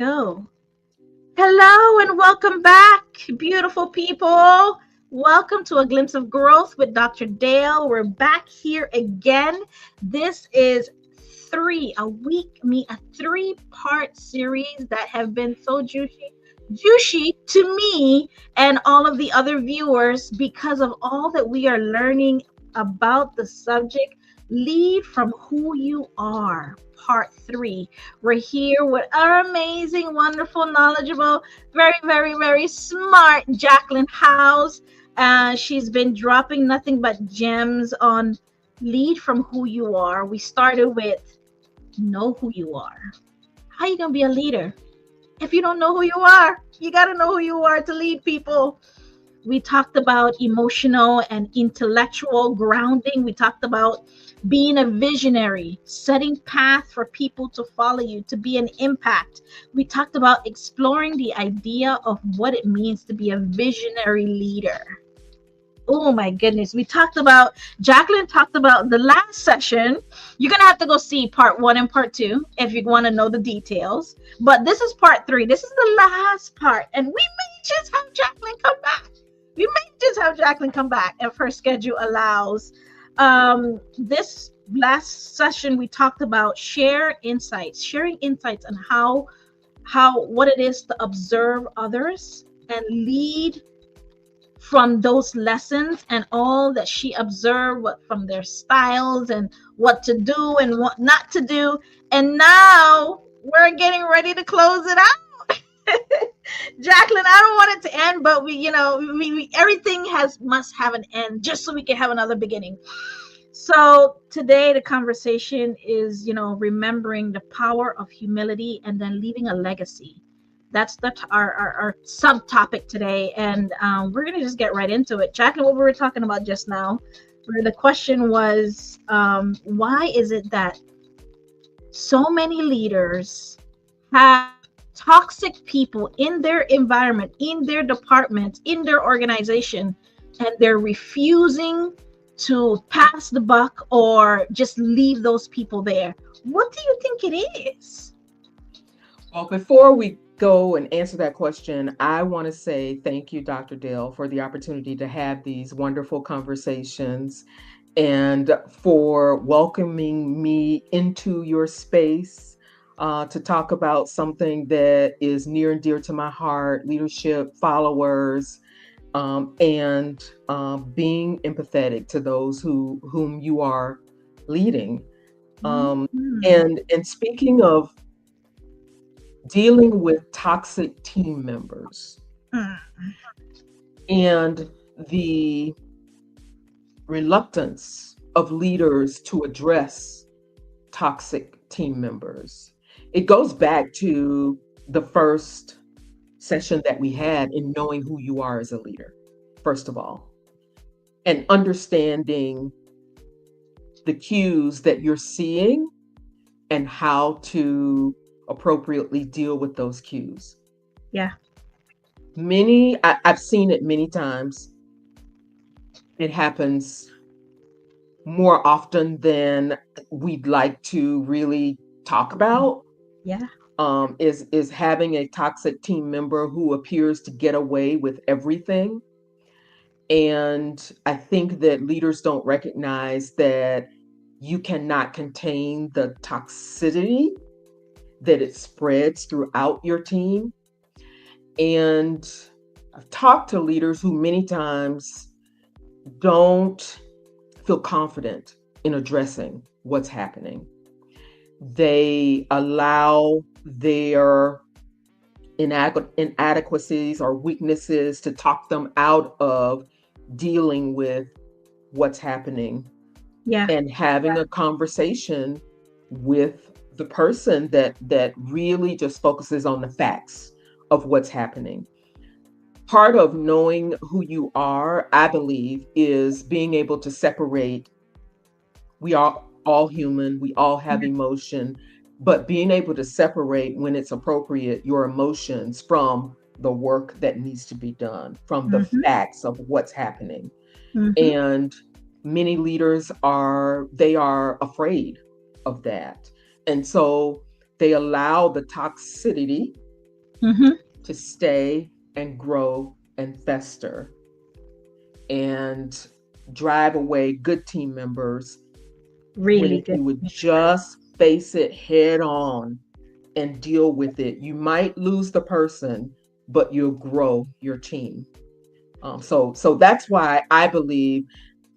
Go. Hello and welcome back, beautiful people. Welcome to A Glimpse of Growth with Dr. Dale. We're back here again. This is a three-part series that have been so juicy to me and all of the other viewers because of all that we are learning about the subject. Lead from who you are. Part 3. We're here with our amazing, wonderful, knowledgeable, very smart Jacqueline House. She's been dropping nothing but gems on lead from who you are. We started with know who you are. How you gonna be a leader if you don't know who you are? You gotta know who you are to lead people. We talked about emotional and intellectual grounding. We talked about being a visionary, setting path for people to follow you, to be an impact. We talked about exploring the idea of what it means to be a visionary leader. Oh my goodness. Jacqueline talked about the last session. You're going to have to go see part 1 and part 2 if you want to know the details. But this is part 3. This is the last part. And we may just have Jacqueline come back. If her schedule allows. This last session we talked about sharing insights on how what it is to observe others and lead from those lessons and all that she observed from their styles and what to do and what not to do. And now we're getting ready to close it out. Jacqueline, I don't want it to end, but we everything must have an end just so we can have another beginning. So today the conversation is, remembering the power of humility and then leaving a legacy. That's our subtopic today, and we're gonna just get right into it. Jacqueline, what we were talking about just now, where the question was, why is it that so many leaders have toxic people in their environment, in their department, in their organization, and they're refusing to pass the buck or just leave those people there? What do you think it is? Well, before we go and answer that question, I want to say thank you, Dr. Dale, for the opportunity to have these wonderful conversations and for welcoming me into your space to talk about something that is near and dear to my heart: leadership, followers, and being empathetic to those whom you are leading. And speaking of dealing with toxic team members and the reluctance of leaders to address toxic team members, it goes back to the first session that we had in knowing who you are as a leader, first of all, and understanding the cues that you're seeing and how to appropriately deal with those cues. Yeah. I've seen it many times. It happens more often than we'd like to really talk about. Yeah. Is having a toxic team member who appears to get away with everything. And I think that leaders don't recognize that you cannot contain the toxicity, that it spreads throughout your team. And I've talked to leaders who many times don't feel confident in addressing what's happening. They allow their inadequacies or weaknesses to talk them out of dealing with what's happening. Yeah. And having a conversation with the person that really just focuses on the facts of what's happening. Part of knowing who you are, I believe, is being able to separate. We are all human, we all have emotion, but being able to separate, when it's appropriate, your emotions from the work that needs to be done, from the facts of what's happening. And many leaders are afraid of that. And so they allow the toxicity Mm-hmm. to stay and grow and fester and drive away good team members when Really if good. you would just face it head on and deal with it. You might lose the person, but you'll grow your team. So that's why I believe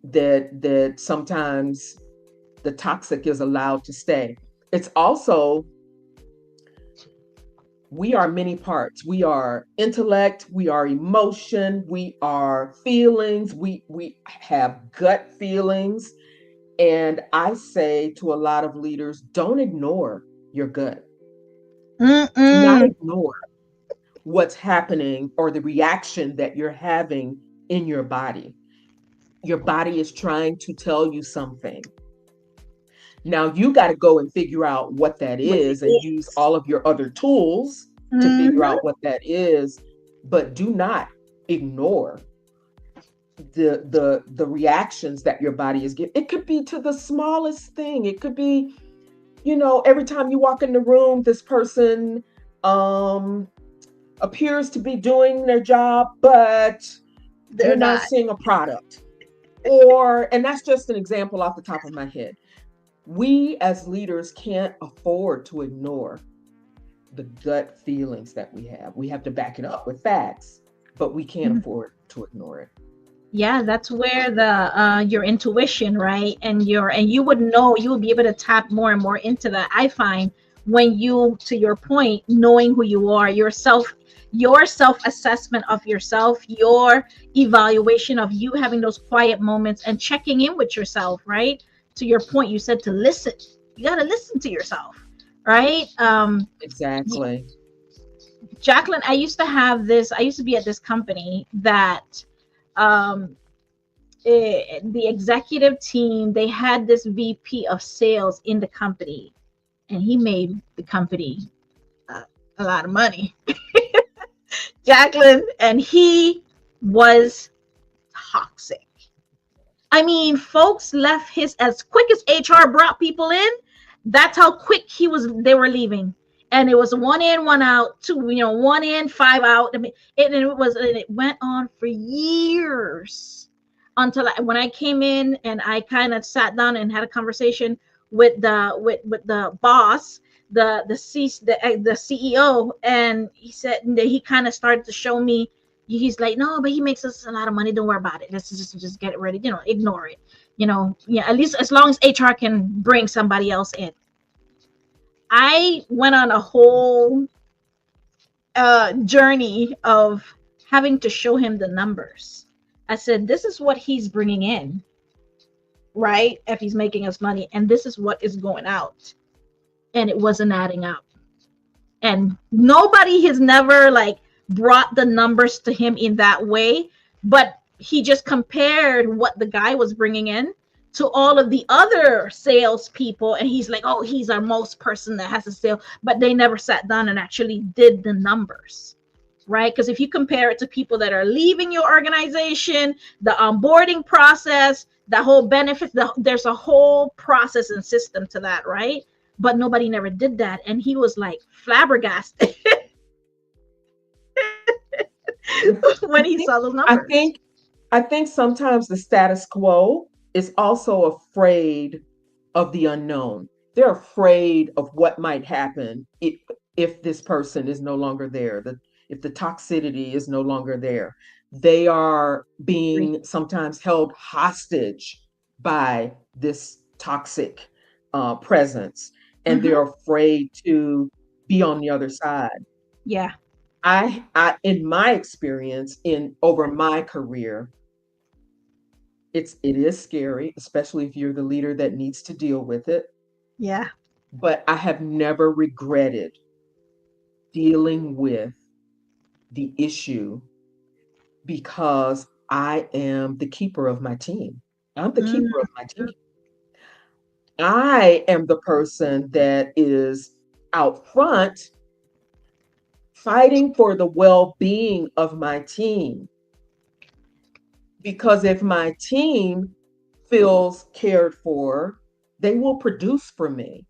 that sometimes the toxic is allowed to stay. It's also, we are many parts. We are intellect, we are emotion, we are feelings, we have gut feelings. And I say to a lot of leaders, don't ignore your gut. Do not Mm-mm. ignore what's happening or the reaction that you're having in your body. Your body is trying to tell you something. Now you got to go and figure out what that What it is and use is. all of your other tools to figure Mm-hmm. out what that is, but do not ignore the reactions that your body is giving. It could be to the smallest thing. It could be, every time you walk in the room, this person um appears to be doing their job, but They're you're not not. seeing a product. Or, and that's just an example off the top of my head. We as leaders can't afford to ignore the gut feelings that we have. We have to back it up with facts, but we can't afford to ignore it. Yeah, that's where the your intuition, right? And you would know, you would be able to tap more and more into that. I find when you, to your point, knowing who you are, your self assessment of yourself, your evaluation of you, having those quiet moments and checking in with yourself, right? To your point, you said to listen. You got to listen to yourself, right? Exactly. Jacqueline, I used to be at this company that um the executive team, they had this VP of sales in the company, and he made the company uh, a lot of money, Jacqueline, and he was toxic. I mean, folks left his, as quick as HR brought people in, that's how quick they were leaving. And it was one in, one out, two, one in, five out. I mean, it went on for years until when I came in and I kind of sat down and had a conversation with the boss, the CEO, and he said that he kind of started to show me. He's like, no, but he makes us a lot of money. Don't worry about it. Let's just get it ready. Ignore it. Yeah. At least as long as HR can bring somebody else in. I went on a whole journey of having to show him the numbers. I said, this is what he's bringing in, right? If he's making us money, and this is what is going out, and it wasn't adding up. And nobody has never like brought the numbers to him in that way, but he just compared what the guy was bringing in to all of the other salespeople, and he's like, oh, he's our most person that has a sale, but they never sat down and actually did the numbers, right? Because if you compare it to people that are leaving your organization, the onboarding process, the whole benefits, there's a whole process and system to that, right? But nobody never did that, and he was like flabbergasted when I he think saw those I numbers. think I think sometimes the status quo is also afraid of the unknown. They're afraid of what might happen if this person is no longer there, if the toxicity is no longer there. They are being sometimes held hostage by this toxic presence, and they're Mm-hmm. afraid to be on the other side. Yeah. In my experience, in over my career, it is scary, especially if you're the leader that needs to deal with it. Yeah. But I have never regretted dealing with the issue because I am the keeper of my team. I'm the keeper Mm-hmm. of my team. I am the person that is out front fighting for the well being of my team. Because if my team feels cared for, they will produce for me.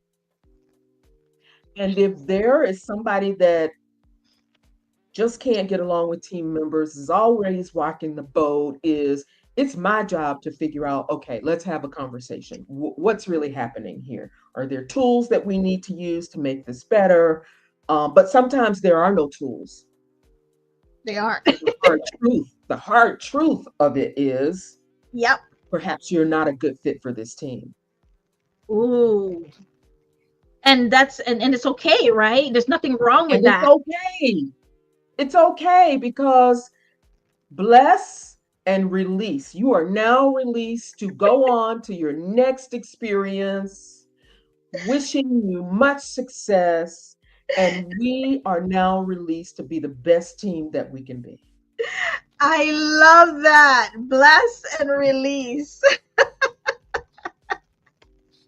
And if there is somebody that just can't get along with team members, is always rocking the boat, is it's my job to figure out, okay, let's have a conversation. What's really happening here? Are there tools that we need to use to make this better? But sometimes there are no tools. They are. So the hard truth of it is Yep. perhaps you're not a good fit for this team. Ooh. And and it's okay, right? There's nothing wrong with And it's that. okay. It's okay because bless and release. You are now released to go on to your next experience. Wishing you much success. And we are now released to be the best team that we can be. I love that. Bless and release.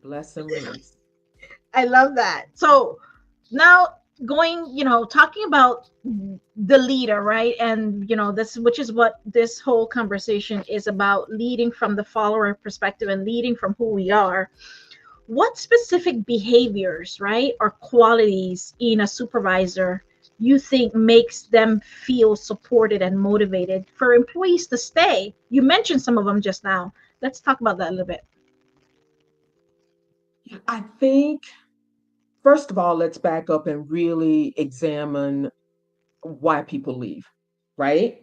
Bless and release. I love that. So now going, talking about the leader, right? And this, which is what this whole conversation is about, leading from the follower perspective and leading from who we are. What specific behaviors, right, or qualities in a supervisor you think makes them feel supported and motivated for employees to stay? You mentioned some of them just now. Let's talk about that a little bit. I think, first of all, let's back up and really examine why people leave, right?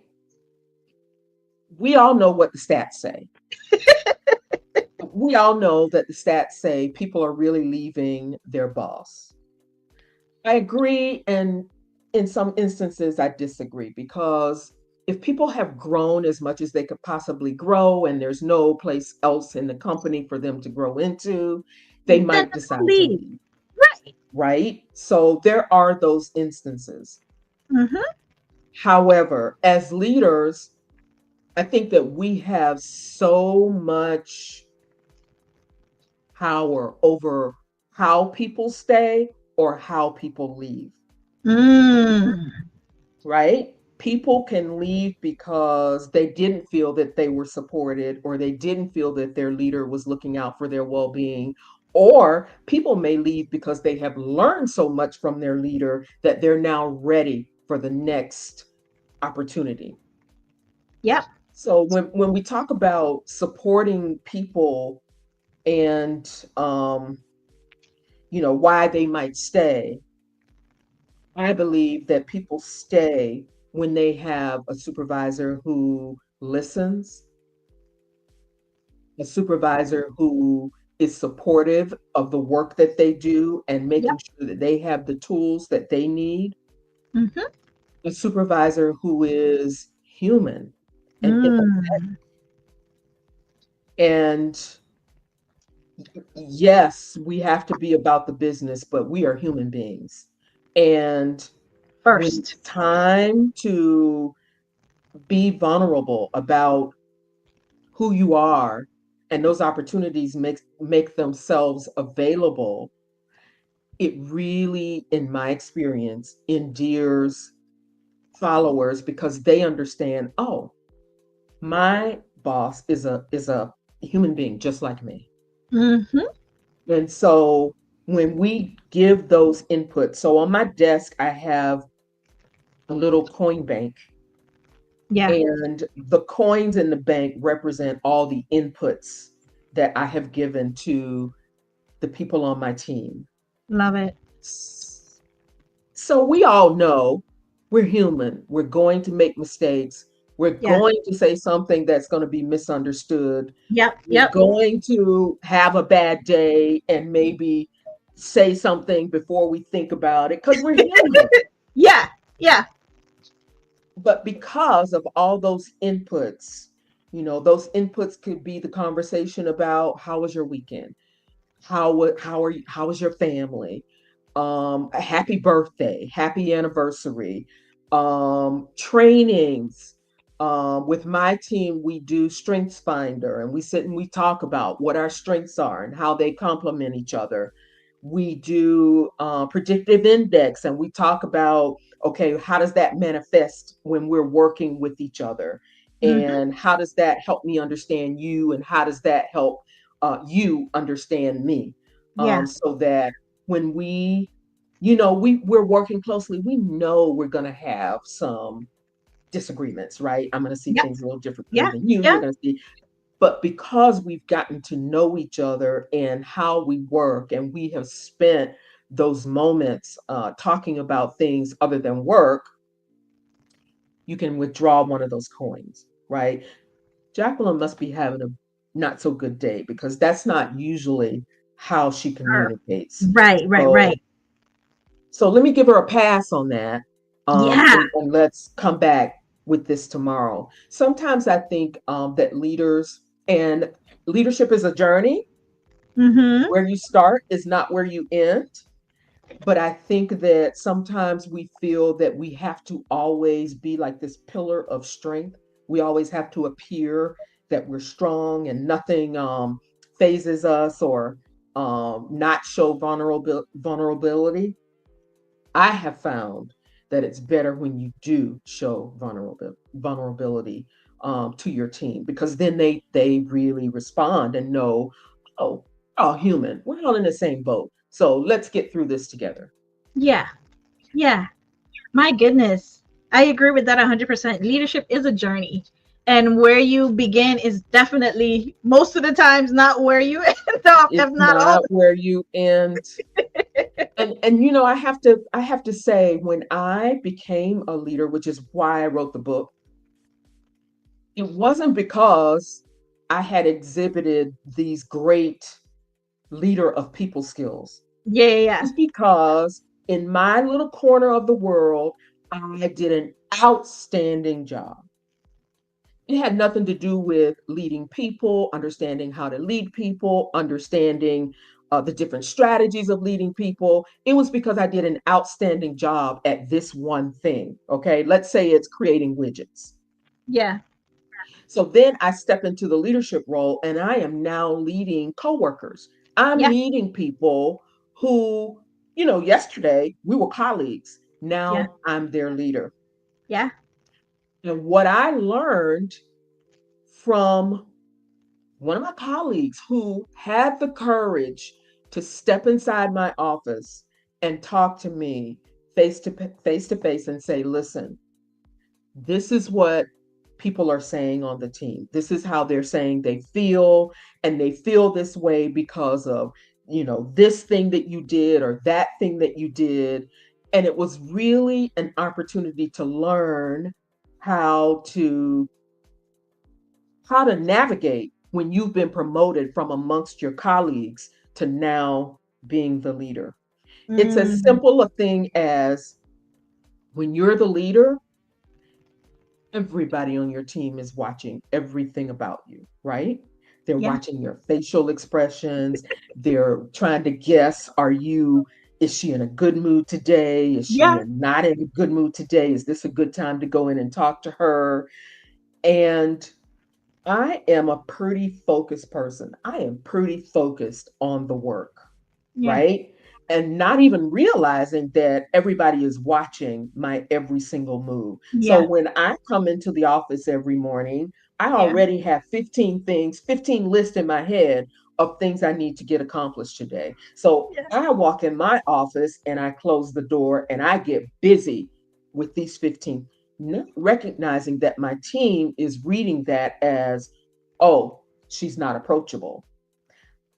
We all know what the stats say. We all know that the stats say people are really leaving their boss. I agree, and in some instances, I disagree because if people have grown as much as they could possibly grow and there's no place else in the company for them to grow into, they Then might decide to leave, right. right? So there are those instances. Mm-hmm. However, as leaders, I think that we have so much power over how people stay or how people leave, Mm. right? People can leave because they didn't feel that they were supported or they didn't feel that their leader was looking out for their well being. Or people may leave because they have learned so much from their leader that they're now ready for the next opportunity. Yep. So when we talk about supporting people and why they might stay, I believe that people stay when they have a supervisor who listens, a supervisor who is supportive of the work that they do and Yep. making sure that they have the tools that they need, Mm-hmm. a supervisor who is human and Mm. and yes, we have to be about the business, but we are human beings. And when First. it's time to be vulnerable about who you are and those opportunities make themselves available, it really, in my experience, endears followers because they understand, oh, my boss is a human being just like me. Mm-hmm. And so when we give those inputs, so on my desk, I have a little coin bank, Yeah. and the coins in the bank represent all the inputs that I have given to the people on my team. Love it. So we all know we're human. We're going to make mistakes. We're Yeah. going to say something that's going to be misunderstood. Yep. We're Yep. going to have a bad day and maybe say something before we think about it because we're human. Yeah. Yeah. But because of all those inputs, those inputs could be the conversation about how was your weekend? How was your family? A happy birthday, happy anniversary, trainings. With my team, we do Strengths Finder and we sit and we talk about what our strengths are and how they complement each other. We do predictive index and we talk about, okay, how does that manifest when we're working with each other? Mm-hmm. And how does that help me understand you? And how does that help you understand me? Yeah. So that when we we're working closely. We know we're going to have some disagreements, right? I'm going to see Yep. things a little differently Yeah. than you. Yeah. You're going to see, but because we've gotten to know each other and how we work, and we have spent those moments talking about things other than work, you can withdraw one of those coins, right? Jacqueline must be having a not so good day because that's not usually how she Sure. communicates. Right. Right. So Right. so let me give her a pass on that. Yeah. And let's come back with this tomorrow. Sometimes I think that leaders and leadership is a journey. Mm-hmm. Where you start is not where you end. But I think that sometimes we feel that we have to always be like this pillar of strength. We always have to appear that we're strong and nothing phases us, or not show vulnerability. I have found that it's better when you do show vulnerability to your team, because then they really respond and know, oh, we're all human. We're all in the same boat. So let's get through this together. Yeah. Yeah. My goodness. I agree with that 100%. Leadership is a journey. And where you begin is definitely most of the times not where you end up, if It's not all. not where you end. And I have to say, when I became a leader, which is why I wrote the book, it wasn't because I had exhibited these great leader of people skills. Yeah, yeah, yeah. It's because in my little corner of the world, I did an outstanding job. It had nothing to do with leading people, understanding how to lead people, understanding the different strategies of leading people. It was because I did an outstanding job at this one thing. Okay, let's say it's creating widgets. Yeah. So then I step into the leadership role and I am now leading coworkers. I'm Yeah. leading people who, yesterday we were colleagues. Yeah. Now I'm their leader. Yeah. And what I learned from one of my colleagues who had the courage to step inside my office and talk to me face to face and say, listen, this is what people are saying on the team. This is how they're saying they feel, and they feel this way because of, this thing that you did or that thing that you did. And it was really an opportunity to learn how to how to navigate when you've been promoted from amongst your colleagues to now being the leader. It's as Mm, simple a thing as, when you're the leader, everybody on your team is watching everything about you, right? They're yeah. watching your facial expressions. They're trying to guess, is she in a good mood today? Is she Yeah. not in a good mood today? Is this a good time to go in and talk to her? And I am a pretty focused person. I am pretty focused on the work, Yeah. right? And not even realizing that everybody is watching my every single move. So Yeah. when I come into the office every morning, I Yeah. already have 15 things, 15 lists in my head of things I need to get accomplished today. So Yeah. I walk in my office and I close the door and I get busy with these 15, not recognizing that my team is reading that as, oh, she's not approachable.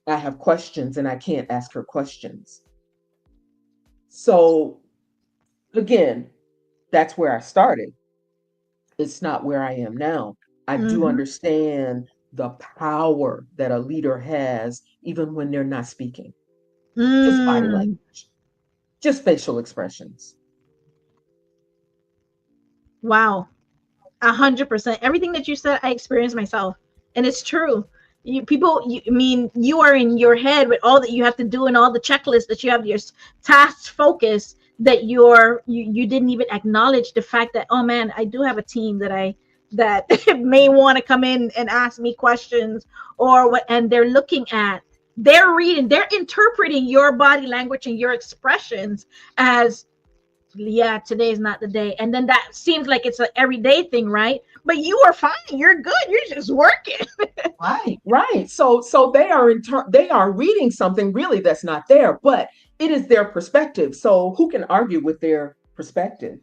I have questions and I can't ask her questions. So again, that's where I started. It's not where I am now. I do Mm-hmm. understand the power that a leader has, even when they're not speaking. Just body Mm. language, just facial expressions. Wow. 100%. Everything that you said, I experienced myself, and it's true. I mean, you are in your head with all that you have to do and all the checklists that you have, your task focus, that you didn't even acknowledge the fact that, oh man, I do have a team that may want to come in and ask me questions, or what, and they're reading, they're interpreting your body language and your expressions as, yeah, today's not the day. And then that seems like it's an everyday thing, right? But you are fine. You're good. You're just working. Right, right. So they are reading something really that's not there, but it is their perspective. So who can argue with their perspective?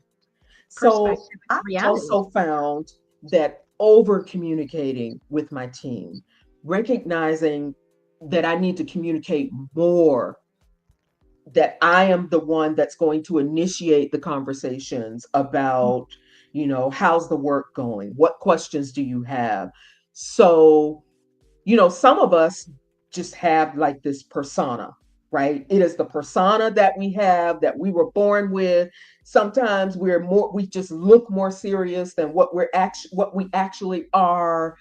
So Perspective I've is reality. also found that over communicating with my team, recognizing that I need to communicate more, that I am the one that's going to initiate the conversations about, how's the work going? What questions do you have? So, some of us just have like this persona, right? It is the persona that we have, that we were born with. Sometimes we just look more serious than what we actually are.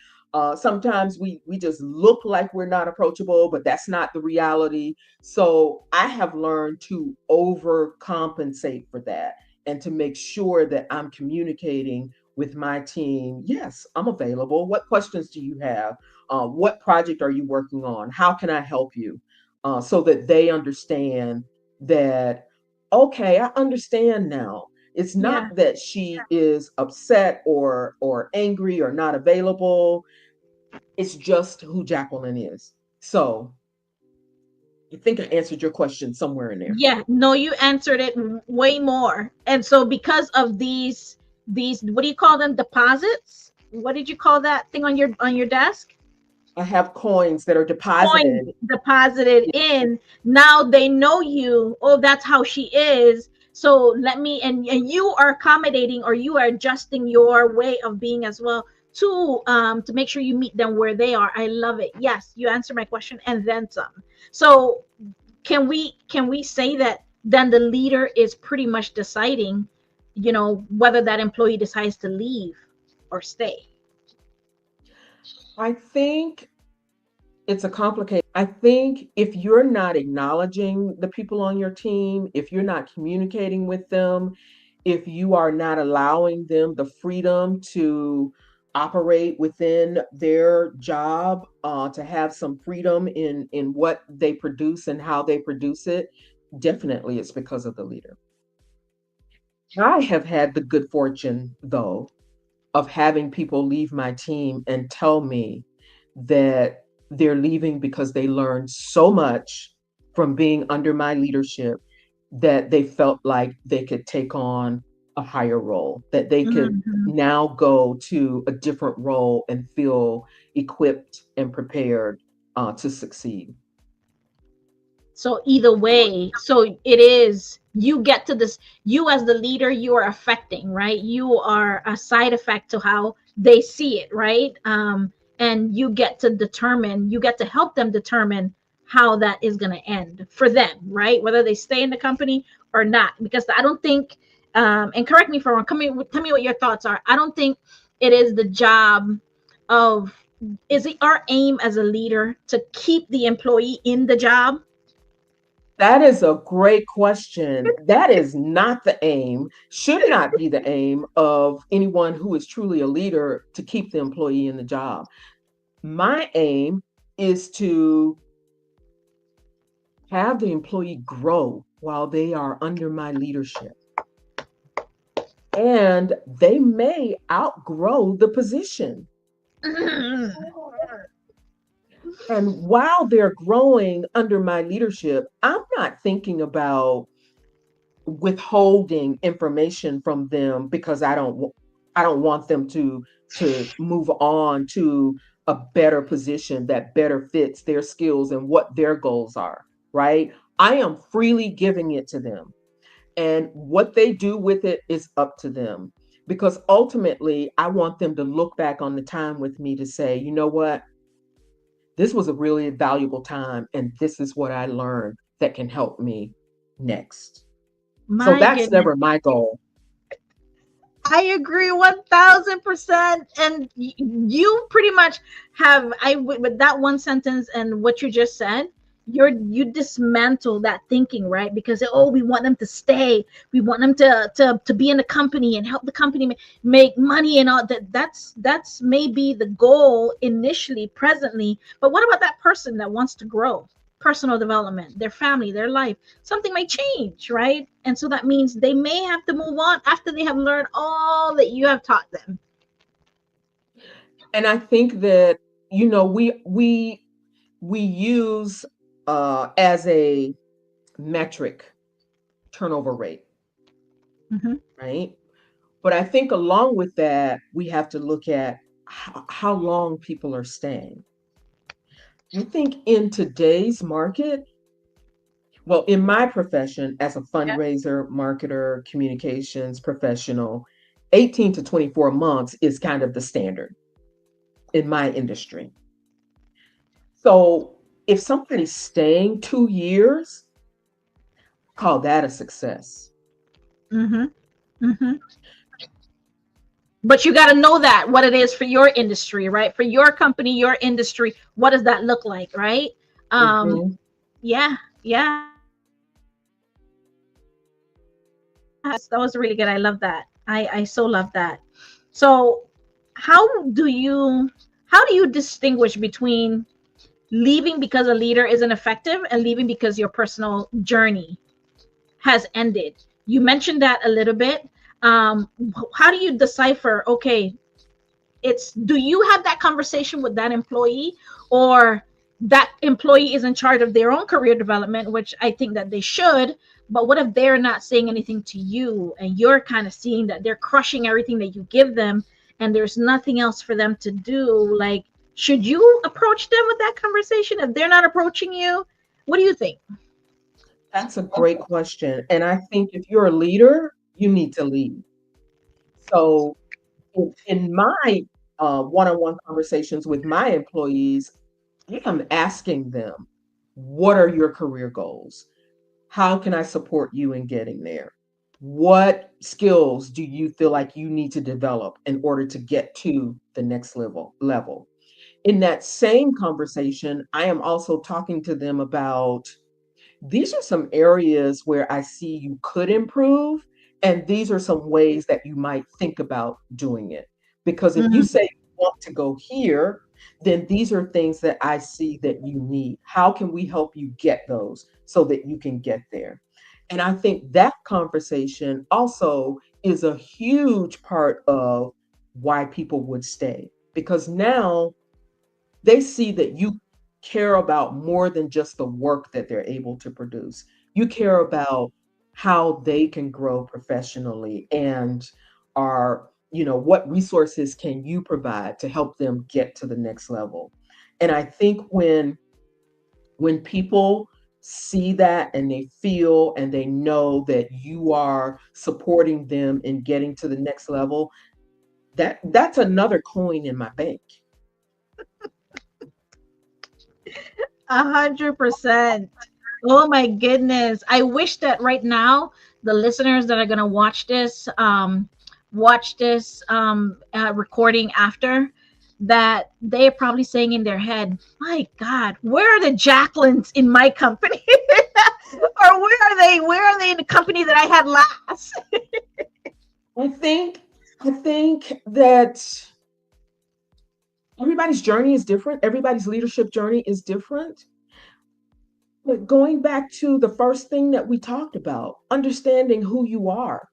Sometimes we just look like we're not approachable, but that's not the reality. So I have learned to overcompensate for that and to make sure that I'm communicating with my team. Yes, I'm available. What questions do you have? What project are you working on? How can I help you? So that they understand that, okay, I understand now. It's Yeah. not that she is upset or angry or not available. It's just who Jacqueline is. So I think I answered your question somewhere in there. Yeah, no, you answered it way more. And so because of these what do you call them? Deposits? What did you call that thing on your desk? I have coins that are Coins deposited. deposited in. Now they know you. Oh, that's how she is. So let me, and you are accommodating, or you are adjusting your way of being as well to make sure you meet them where they are. I love it. Yes, you answered my question and then some. So can we say that then the leader is pretty much deciding, whether that employee decides to leave or stay? I think it's a complicated. I think if you're not acknowledging the people on your team, if you're not communicating with them, if you are not allowing them the freedom to operate within their job, to have some freedom in what they produce and how they produce it, definitely it's because of the leader. I have had the good fortune, though, of having people leave my team and tell me that they're leaving because they learned so much from being under my leadership that they felt like they could take on a higher role, that they could Mhm. now go to a different role and feel equipped and prepared to succeed. So either way, so it is, you get to this, you as the leader, you are affecting, right? You are a side effect to how they see it, right? And you get to help them determine how that is going to end for them, right? Whether they stay in the company or not. Because I don't think, and correct me if I'm wrong, tell me what your thoughts are. I don't think it is the job of, is it our aim as a leader to keep the employee in the job? That is a great question. That is not the aim, should not be the aim of anyone who is truly a leader, to keep the employee in the job. My aim is to have the employee grow while they are under my leadership. And they may outgrow the position. And while they're growing under my leadership, I'm not thinking about withholding information from them because I don't want them to move on to a better position that better fits their skills and what their goals are, right? I am freely giving it to them, and what they do with it is up to them, because ultimately I want them to look back on the time with me to say, you know what, this was a really valuable time and this is what I learned that can help me next. So My that's goodness. never my goal. I agree 1000%. And you pretty much have, with that one sentence and what you just said, you dismantle that thinking, right? Because oh, we want them to stay, we want them to be in the company and help the company make money and all that. That's maybe the goal initially, presently. But what about that person that wants to grow? Personal development, their family, their life, something may change, right? And so that means they may have to move on after they have learned all that you have taught them. And I think that, we use as a metric, turnover rate, Mm-hmm. right? But I think along with that, we have to look at how long people are staying. I think in today's market, well, in my profession as a Yeah. fundraiser, marketer, communications professional, 18 to 24 months is kind of the standard in my industry. So if somebody's staying 2 years, call that a success. Mm-hmm. Mm-hmm. But you got to know that what it is for your industry, right? For your company, your industry, what does that look like, right? Um, Mhm. yeah, yeah. That was really good. I love that. I so love that. So, how do you how do you distinguish between leaving because a leader isn't effective and leaving because your personal journey has ended? You mentioned that a little bit. How do you decipher? Okay, it's do you have that conversation with that employee, or that employee is in charge of their own career development, which I think that they should, but what if they're not saying anything to you and you're kind of seeing that they're crushing everything that you give them and there's nothing else for them to do? Like, should you approach them with that conversation if they're not approaching you? What do you think? That's a great question. And I think if you're a leader, you need to lead. So in my one-on-one conversations with my employees, I'm asking them, what are your career goals? How can I support you in getting there? What skills do you feel like you need to develop in order to get to the next level? In that same conversation, I am also talking to them about these are some areas where I see you could improve, and these are some ways that you might think about doing it. Because if you Mm, say you want to go here, then these are things that I see that you need. How can we help you get those so that you can get there? And I think that conversation also is a huge part of why people would stay. Because now they see that you care about more than just the work that they're able to produce. You care about how they can grow professionally and are, what resources can you provide to help them get to the next level? And I think when people see that and they feel and they know that you are supporting them in getting to the next level, that's another coin in my bank. 100%. Oh my goodness. I wish that right now the listeners that are going to watch this recording after, that they're probably saying in their head, my God, where are the Jacquelines in my company? Or where are they in the company that I had last? I think that everybody's journey is different. Everybody's leadership journey is different. But going back to the first thing that we talked about, understanding who you are.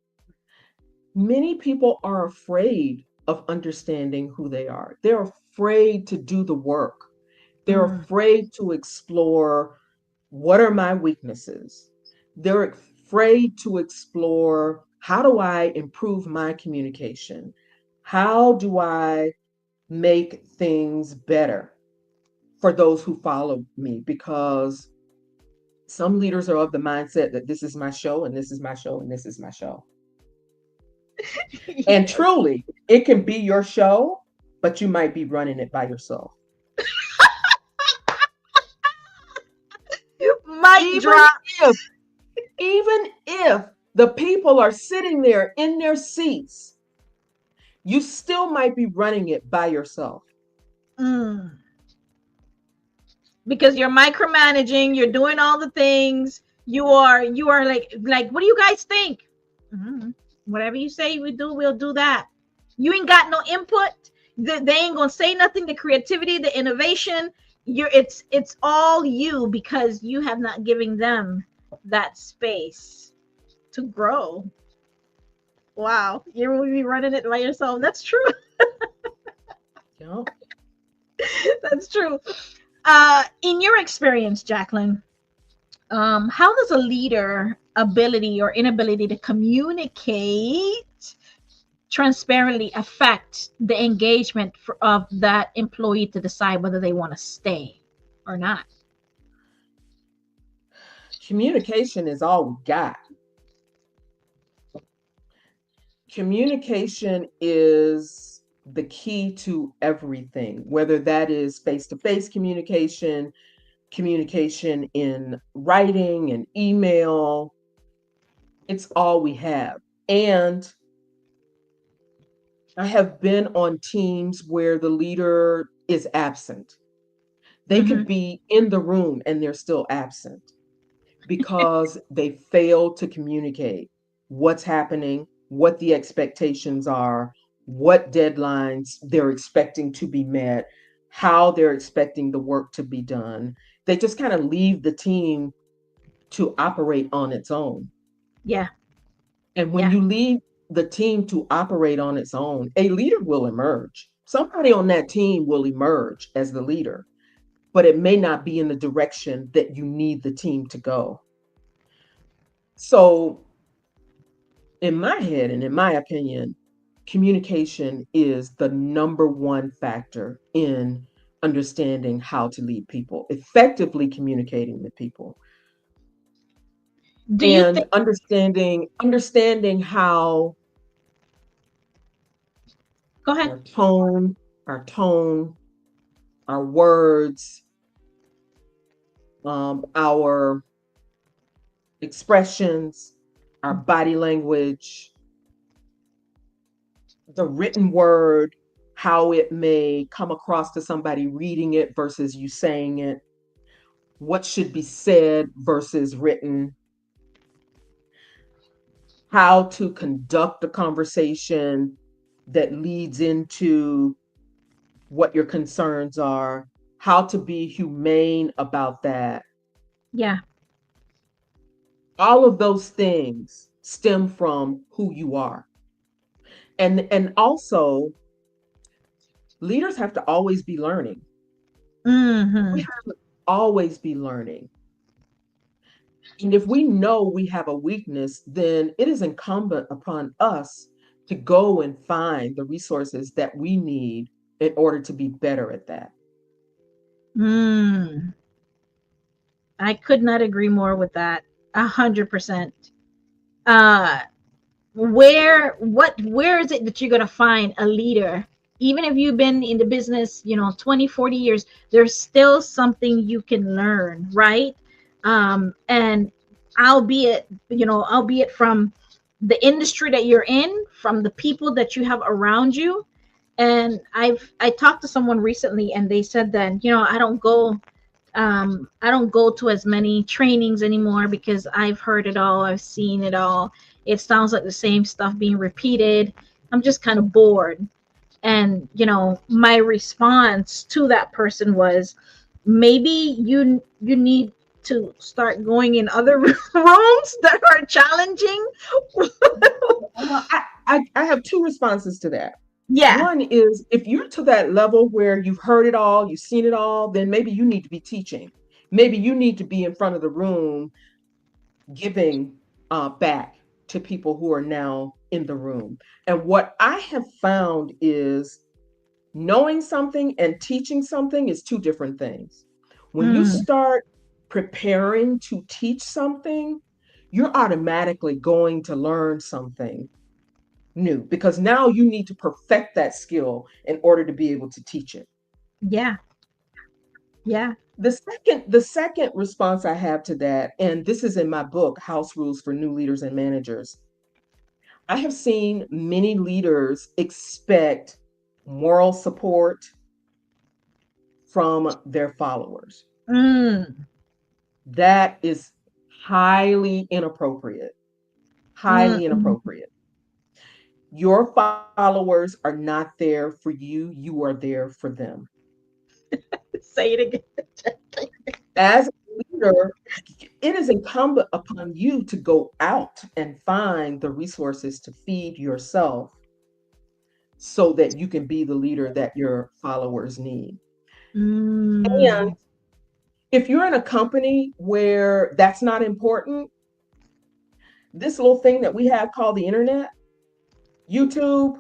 Many people are afraid of understanding who they are. They're afraid to do the work. They're Mm, afraid to explore what are my weaknesses. They're afraid to explore how do I improve my communication? How do I make things better for those who follow me? Because some leaders are of the mindset that this is my show and this is my show and this is my show. And yes. truly, it can be your show, but you might be running it by yourself. Mic Even drop. if, even if the people are sitting there in their seats, you still might be running it by yourself. Mm. Because you're micromanaging, you're doing all the things. You are like what do you guys think? Mhm. Whatever you say we do, we'll do that. You ain't got no input. They ain't gonna say nothing. The creativity, the innovation, it's all you because you have not given them that space to grow. Wow, you will be running it by yourself. That's true. You know? That's true. In your experience, Jacqueline, How does a leader ability or inability to communicate transparently affect the engagement of that employee to decide whether they want to stay or not? Communication is all we got. Communication is the key to everything, whether that is face to face communication, communication in writing and email. It's all we have. And I have been on teams where the leader is absent. They Mm-hmm. could be in the room and they're still absent because they fail to communicate what's happening, what the expectations are, what deadlines they're expecting to be met, how they're expecting the work to be done. They just kind of leave the team to operate on its own. Yeah, And when yeah, you leave the team to operate on its own, a leader will emerge. Somebody on that team will emerge as the leader, but it may not be in the direction that you need the team to go. So, in my head and in my opinion, communication is the number one factor in understanding how to lead people, effectively communicating with people, do you and think understanding how go ahead. our tone, our tone, our words, our expressions, our body language, the written word, how it may come across to somebody reading it versus you saying it, what should be said versus written, how to conduct a conversation that leads into what your concerns are, how to be humane about that. Yeah. All of those things stem from who you are. And also leaders have to always be learning. We Mm-hmm. have to always be learning. And if we know we have a weakness, then it is incumbent upon us to go and find the resources that we need in order to be better at that. Mm. I could not agree more with that. 100%. Uh, where is it that you're going to find a leader? Even if you've been in the business 20, 40 years, there's still something you can learn, right? And albeit from the industry that you're in, from the people that you have around you. And I talked to someone recently and they said that I don't go to as many trainings anymore because I've heard it all, I've seen it all. It sounds like the same stuff being repeated. I'm just kind of bored. And my response to that person was, maybe you need to start going in other rooms that are challenging. Well, I have two responses to that. Yeah, One is if you're to that level where you've heard it all, you've seen it all, then maybe you need to be teaching. Maybe you need to be in front of the room giving back to people who are now in the room. And what I have found is knowing something and teaching something is two different things. When you mm, start preparing to teach something, you're automatically going to learn something new because now you need to perfect that skill in order to be able to teach it. yeah, yeah. The second response I have to that, and this is in my book, House Rules for New Leaders and Managers, I have seen many leaders expect moral support from their followers. mm, That is highly inappropriate. mm, Highly mm. inappropriate. Your followers are not there for you, you are there for them. Say it again. As a leader, it is incumbent upon you to go out and find the resources to feed yourself so that you can be the leader that your followers need. And Mm, If you're in a company where that's not important, this little thing that we have called the internet, YouTube,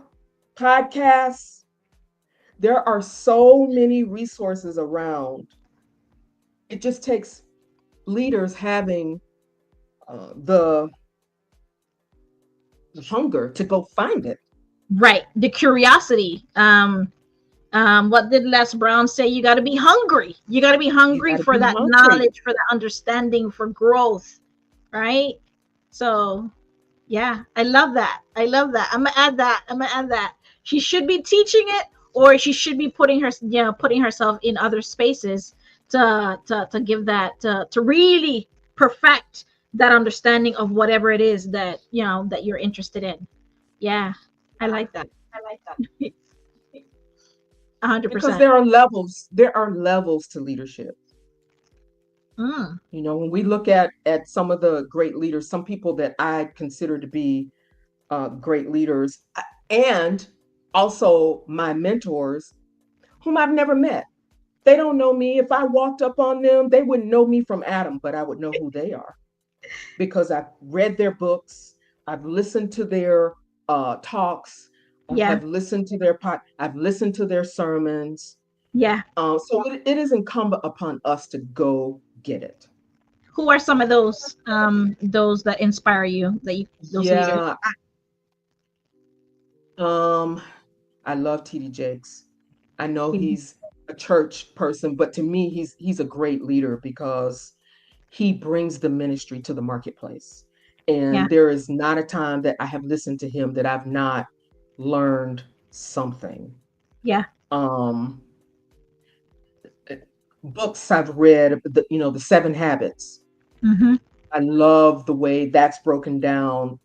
podcasts, there are so many resources around. It just takes leaders having the hunger to go find it. Right. The curiosity. What did Les Brown say? You got to be hungry. You got to be You hungry got to for be that hungry. knowledge, for that understanding, for growth. Right. So, yeah, I love that. I love that. I'm gonna add that. I'm gonna add that. She should be teaching it, or she should be putting her, putting herself in other spaces to give that to really perfect that understanding of whatever it is that that you're interested in. Yeah, I like that. I like that. 100%. Because there are levels to leadership. Mm, When we look at some of the great leaders, some people that I consider to be great leaders, and also my mentors, whom I've never met. They don't know me. If I walked up on them, they wouldn't know me from Adam, but I would know who they are because I've read their books, I've listened to their talks, I yeah, have listened to their I've listened to their sermons. yeah. So it is incumbent upon us to go get it. Who are some of those that inspire you, those leaders? Yeah, um, I love TD Jakes. I know he's a church person, but to me, he's a great leader because he brings the ministry to the marketplace. Yeah, And there is not a time that I have listened to him that I've not learned something. yeah. Um, Books I've read, the Seven Habits. Mm-hmm. I love the way that's broken down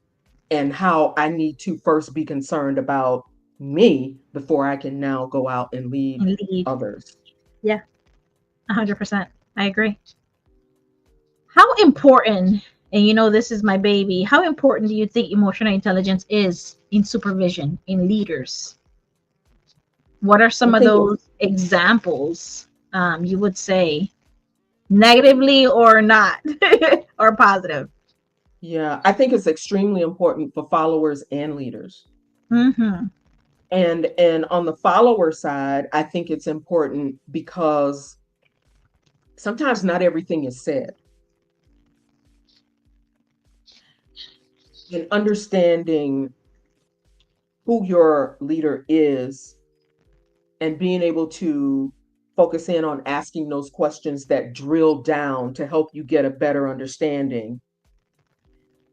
and how I need to first be concerned about me before I can now go out and lead And lead. others. Yeah, 100%. I agree. How important, and this is my baby, how important do you think emotional intelligence is in supervision, in leaders? What are I some of think it's, those examples you would say, negatively or not, or positive? yeah, I think it's extremely important for followers and leaders. Mm-hmm. And on the follower side, I think it's important because sometimes not everything is said. And understanding who your leader is and being able to focus in on asking those questions that drill down to help you get a better understanding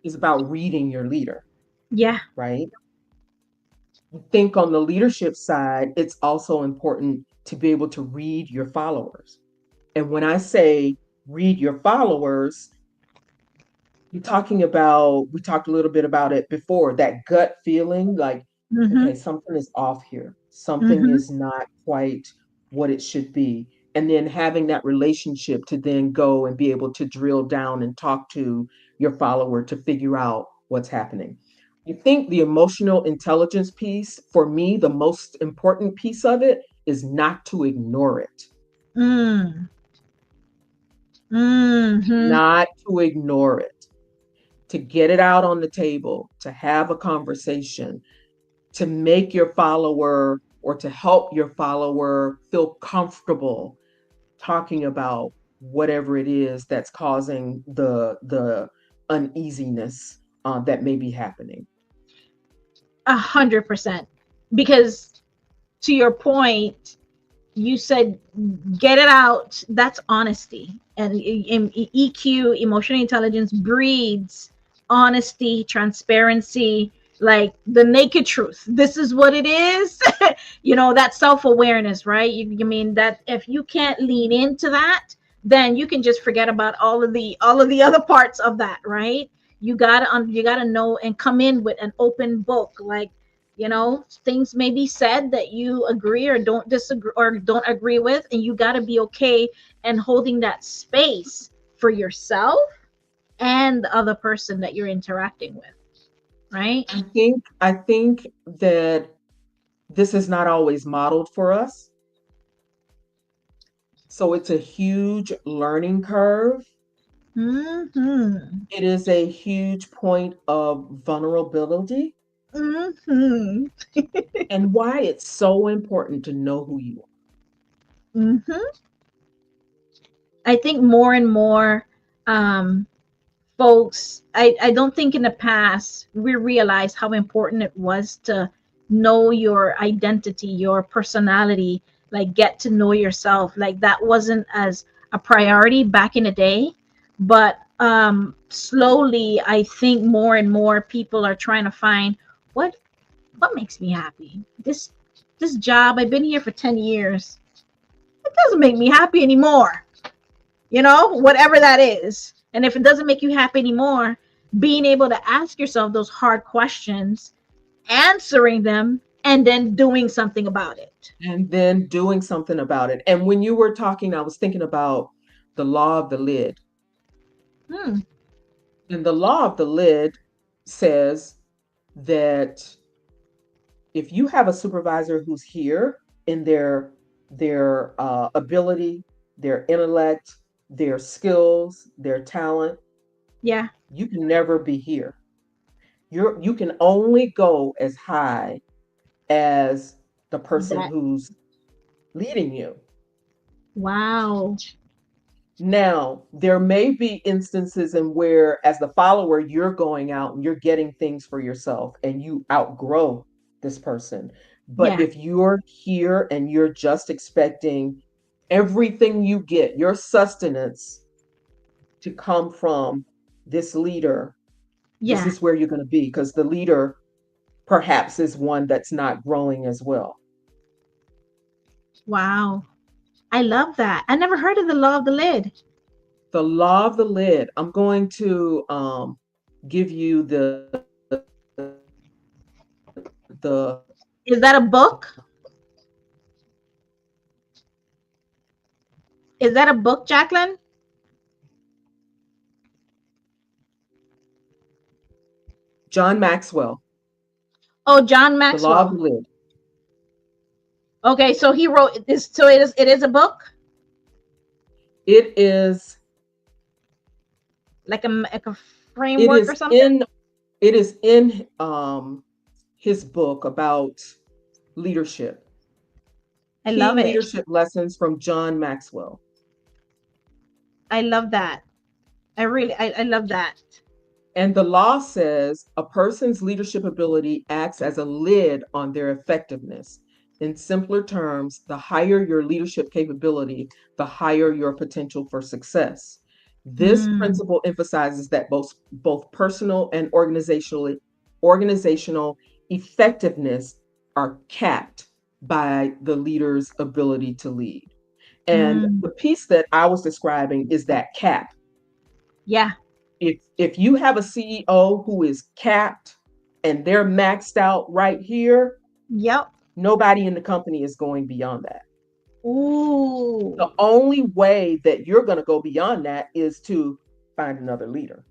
is about reading your leader, Yeah. right? I think on the leadership side, it's also important to be able to read your followers. And when I say read your followers, we talked a little bit about it before, that gut feeling like, Mm-hmm. okay, something is off here. Something Mm-hmm. is not quite what it should be. And then having that relationship to then go and be able to drill down and talk to your follower to figure out what's happening. I think the emotional intelligence piece, for me, the most important piece of it is not to ignore it, Mm. Mm-hmm. not to ignore it, to get it out on the table, to have a conversation, to make your follower or to help your follower feel comfortable talking about whatever it is that's causing the uneasiness that may be happening. 100%. Because to your point, you said get it out. That's honesty. And EQ, emotional intelligence, breeds honesty, transparency, like the naked truth. This is what it is. That self-awareness, right? You mean that if you can't lean into that, then you can just forget about all of the other parts of that, right? You gotta know and come in with an open book, like, things may be said that you agree or don't disagree or don't agree with, and you got to be okay and holding that space for yourself and the other person that you're interacting with, right? I think that this is not always modeled for us. So it's a huge learning curve. Mm-hmm. It is a huge point of vulnerability, Mm-hmm. and why it's so important to know who you Mm-hmm. I think more and more um, folks, I don't think in the past we realized how important it was to know your identity, your personality, like get to know yourself. Like that wasn't as a priority back in the day. But slowly, I think more and more people are trying to find what what makes me happy. This job, I've been here for 10 years. It doesn't make me happy anymore, whatever that is. And if it doesn't make you happy anymore, being able to ask yourself those hard questions, answering them, and then doing something about it. are, and then doing something about it. And when you were talking, I was thinking about the law of the lid. Hmm. And the law of the lid says that if you have a supervisor who's here in their ability, their intellect, their skills, their talent, Yeah, you can never be here. You can only go as high as the person that. who's leading you. Wow. Now, there may be instances in where, as the follower, you're going out and you're getting things for yourself and you outgrow this person. But Yeah, if you're here and you're just expecting everything you get, your sustenance, to come from this leader, this yeah. is where you're going to be, because the leader perhaps is one that's not growing as well. Wow. I love that. I never heard of the law of the lid. The law of the lid, I'm going to give you the Is that a book? Is that a book, Jacqueline? John Maxwell, Oh, John The Law of the Maxwell. Lid. Okay, so he wrote this. So it is a book, It is like a it framework or is something. in it is in his book about leadership. I Key love it. leadership lessons from John Maxwell. I love that. I love that. And the law says a person's leadership ability acts as a lid on their effectiveness. In simpler terms, the higher your leadership capability, the higher your potential for success. This Mm, principle emphasizes that both personal and organizational effectiveness are capped by the leader's ability to lead. And mm, the piece that I was describing is that cap. yeah. If you have a CEO who is capped and they're maxed out right here, Yep. nobody in the company is going beyond that. The Ooh. only way that you're going to go beyond that is to find another leader.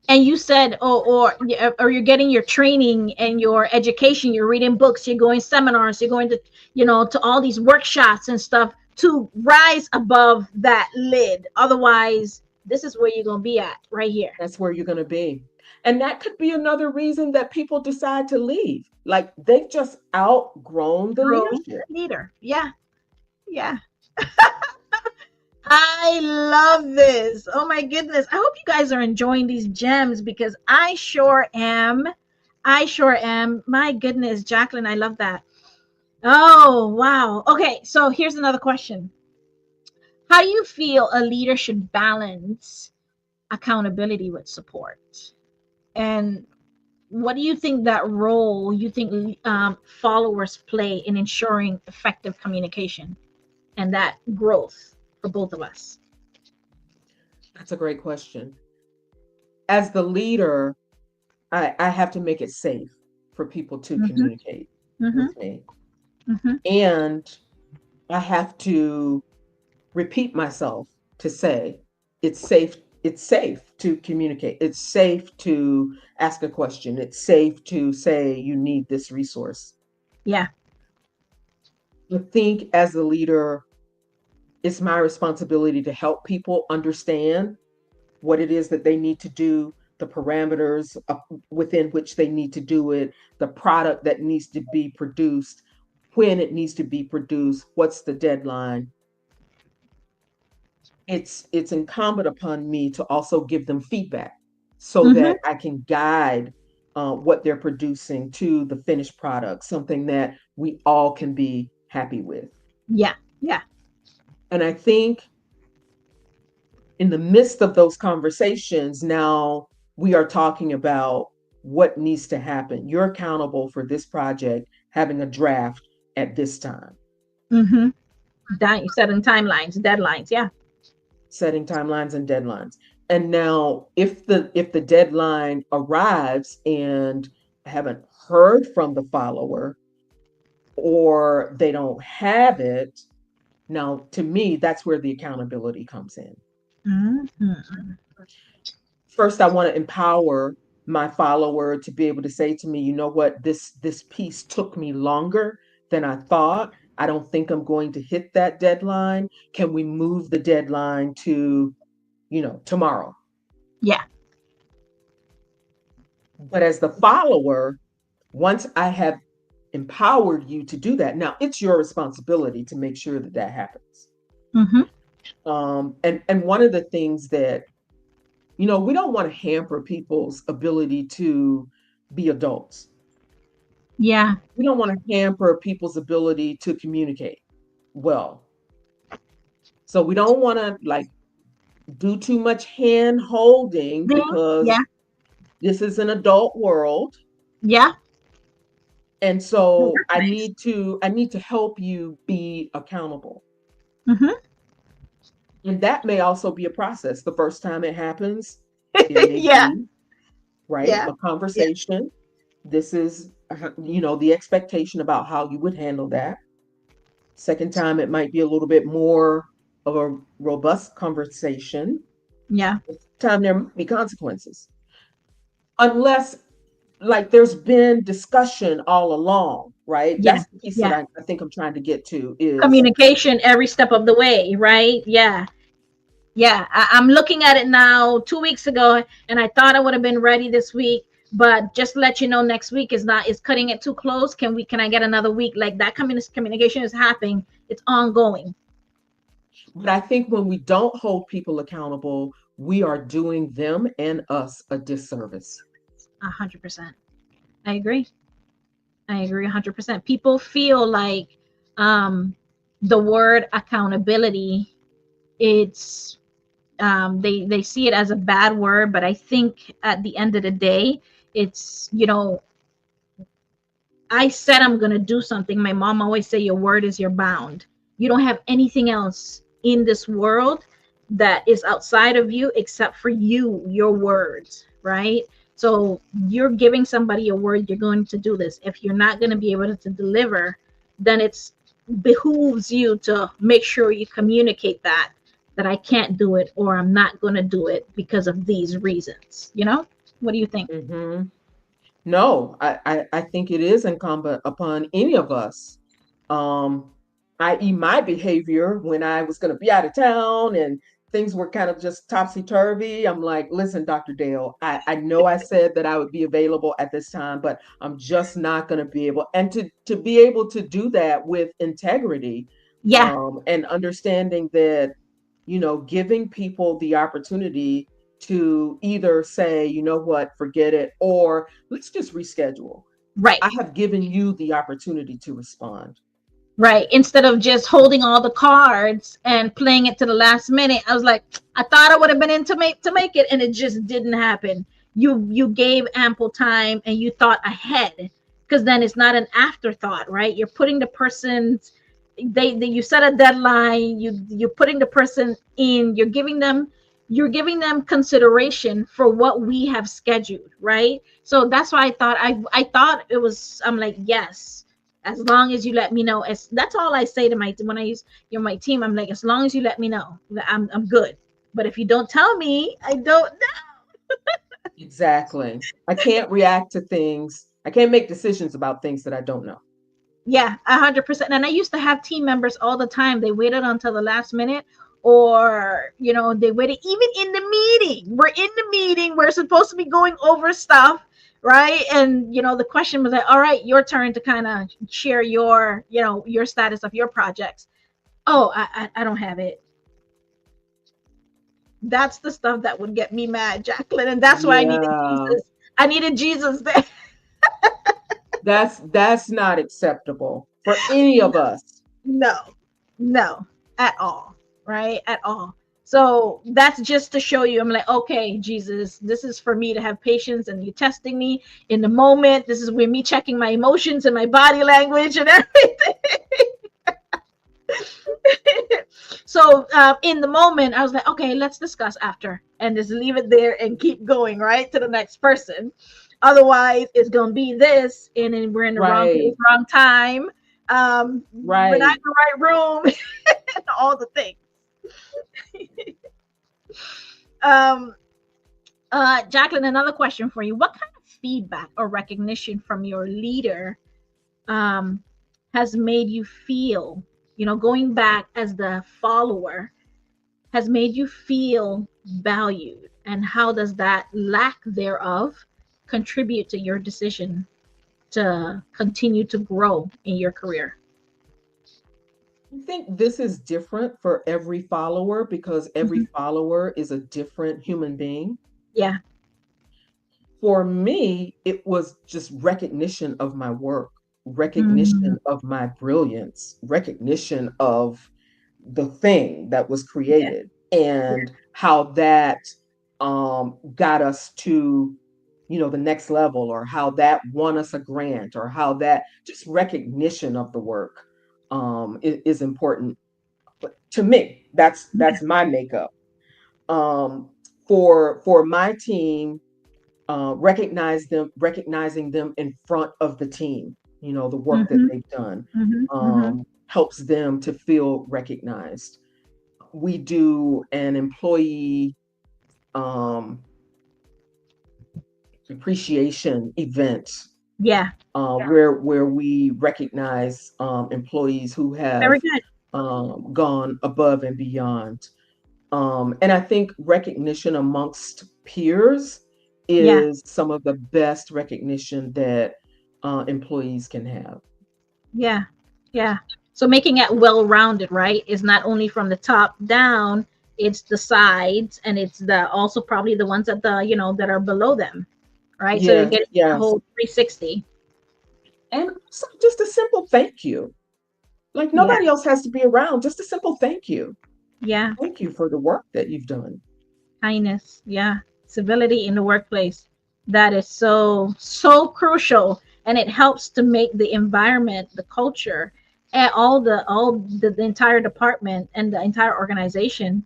And you said, oh, or you're getting your training and your education. You're reading books. You're going seminars. You're going to all these workshops and stuff to rise above that lid. Otherwise, this is where you're gonna be at right here. That's where you're going to be. And that could be another reason that people decide to leave. Like they've just outgrown the Grown leadership. leader. Yeah, yeah. I love this. Oh my goodness. I hope you guys are enjoying these gems because I sure am. I sure am. My goodness, Jacqueline, I love that. Oh, wow. Okay, so here's another question. How do you feel a leader should balance accountability with support? And what do you think that role you think followers play in ensuring effective communication and that growth for both of us? That's a great question. As the leader, I have to make it safe for people to Mm-hmm, communicate mm-hmm, with me. mm-hmm. And I have to repeat myself to say it's safe to communicate. It's safe to ask a question. It's safe to say you need this resource. Yeah. I think as a leader, it's my responsibility to help people understand what it is that they need to do, the parameters within which they need to do it, the product that needs to be produced, when it needs to be produced, what's the deadline. It's incumbent upon me to also give them feedback so Mm-hmm. that I can guide what they're producing to the finished product, something that we all can be happy with. Yeah. Yeah. And I think in the midst of those conversations, now we are talking about what needs to happen. You're accountable for this project having a draft at this time, Mm-hmm. Setting timelines, deadlines. Yeah. setting timelines and deadlines. And now if the deadline arrives and I haven't heard from the follower or they don't have it, now to me that's where the accountability comes in. Mm-hmm. First, I want to empower my follower to be able to say to me, you know what, this piece took me longer than I thought. I don't think I'm going to hit that deadline. Can we move the deadline to, tomorrow? Yeah. But as the follower, once I have empowered you to do that, now it's your responsibility to make sure that that happens. Mm-hmm. And one of the things that we don't want to hamper people's ability to be adults. Yeah. We don't want to hamper people's ability to communicate well. So we don't want to like do too much hand holding Yeah. because this is an adult world. Yeah. And so I need to help you be accountable. Mm-hmm. And that may also be a process. The first time it happens, it may Yeah. be, right, Yeah. a Yeah. conversation. This is the expectation about how you would handle that. Second time, it might be a little bit more of a robust conversation. Yeah. This time, there might be consequences. Unless, like, there's been discussion all along, right? Yeah. That's the piece that Yeah. I think I'm trying to get to is, Communication every step of the way, right? Yeah. Yeah. I'm looking at it now 2 weeks ago, and I thought I would have been ready this week. But just to let you know, next week is cutting it too close. Can I get another week? Like that communication is happening. It's ongoing. but I think when we don't hold people accountable, we are doing them and us a disservice. 100%. I agree. I agree 100%. People feel like um, the word accountability, it's they see it as a bad word, but I think at the end of the day, it's I said I'm gonna do something. My mom always say your word is your bound. You don't have anything else in this world that is outside of you except for you, your words, right? So you're giving somebody a word, you're going to do this. If you're not going to be able to deliver, then it's behooves you to make sure you communicate that I can't do it or I'm not going to do it because of these reasons. What do you think? Hmm. No, I think it is incumbent upon any of us, um, i.e., my behavior when I was going to be out of town and things were kind of just topsy turvy. I'm like, listen, Dr. Dale, I know I said that I would be available at this time, but I'm just not going to be able. And to be able to do that with integrity, Yeah. and understanding that, giving people the opportunity to either say, you know what, forget it, or let's just reschedule. Right. I have given you the opportunity to respond. Right. Instead of just holding all the cards and playing it to the last minute, I was like, I thought I would have been in to make it, and it just didn't happen. You gave ample time and you thought ahead, because then it's not an afterthought, right? You're putting the person's they you set a deadline. You're putting the person in. You're giving them consideration for what we have scheduled, right? So that's why I thought it was. I'm like, yes, as long as you let me know. That's all I say to my when I use my team. I'm like, as long as you let me know, I'm good. But if you don't tell me, I don't know. Exactly. I can't react to things. I can't make decisions about things that I don't know. Yeah, 100%. And I used to have team members all the time. They waited until the last minute, or they waited even in the meeting. We're in the meeting. We're supposed to be going over stuff, right? And the question was like, all right, your turn to kind of share your status of your projects. Oh, I don't have it. That's the stuff that would get me mad, Jacqueline, and that's why I needed Yeah, Jesus. I needed Jesus there. that's not acceptable for any of us. No, no, at all, right? At all. So that's just to show you, I'm like, okay, Jesus, this is for me to have patience, and you testing me in the moment. This is with me checking my emotions and my body language and everything. So in the moment, I was like, okay, let's discuss after, and just leave it there and keep going right to the next person. Otherwise, it's gonna be this, and then we're in the wrong place, Right, wrong time. We're not right. in the right room, and all the things. um, Jacqueline, another question for you: what kind of feedback or recognition from your leader um, has made you feel, going back as the follower, has made you feel valued, and how does that lack thereof contribute to your decision to continue to grow in your career? I think this is different for every follower because every Mhm. follower is a different human being. Yeah. For me, it was just recognition of my work, Mm, recognition of my brilliance, recognition of the thing that was yeah. created, and how that got us to the next level, or how that won us a grant, or how that just recognition of the work is important. But to me, Yeah. that's my makeup. um, for my team, recognizing them in front of the team, the work that Mm-hmm. they've done, Mm-hmm. Mm-hmm. helps them to feel recognized. We do an employee um, appreciation event, Yeah. where we recognize employees who Very have good. gone above and beyond. And I think recognition amongst peers Yeah. is some of the best recognition that employees can have. Yeah. Yeah. So making it well-rounded, right, is not only from the top down, it's the sides, and it's the also probably the ones that that are below them, right? So you're Yes, getting a yes. whole 360. And just a simple thank you. Like Yeah. nobody else has to be around, just a simple thank you. Yeah. Thank you for the work that you've done. Kindness. Yeah. Civility in the workplace. That is so, so crucial. And it helps to make the environment, the culture, and the entire department and the entire organization,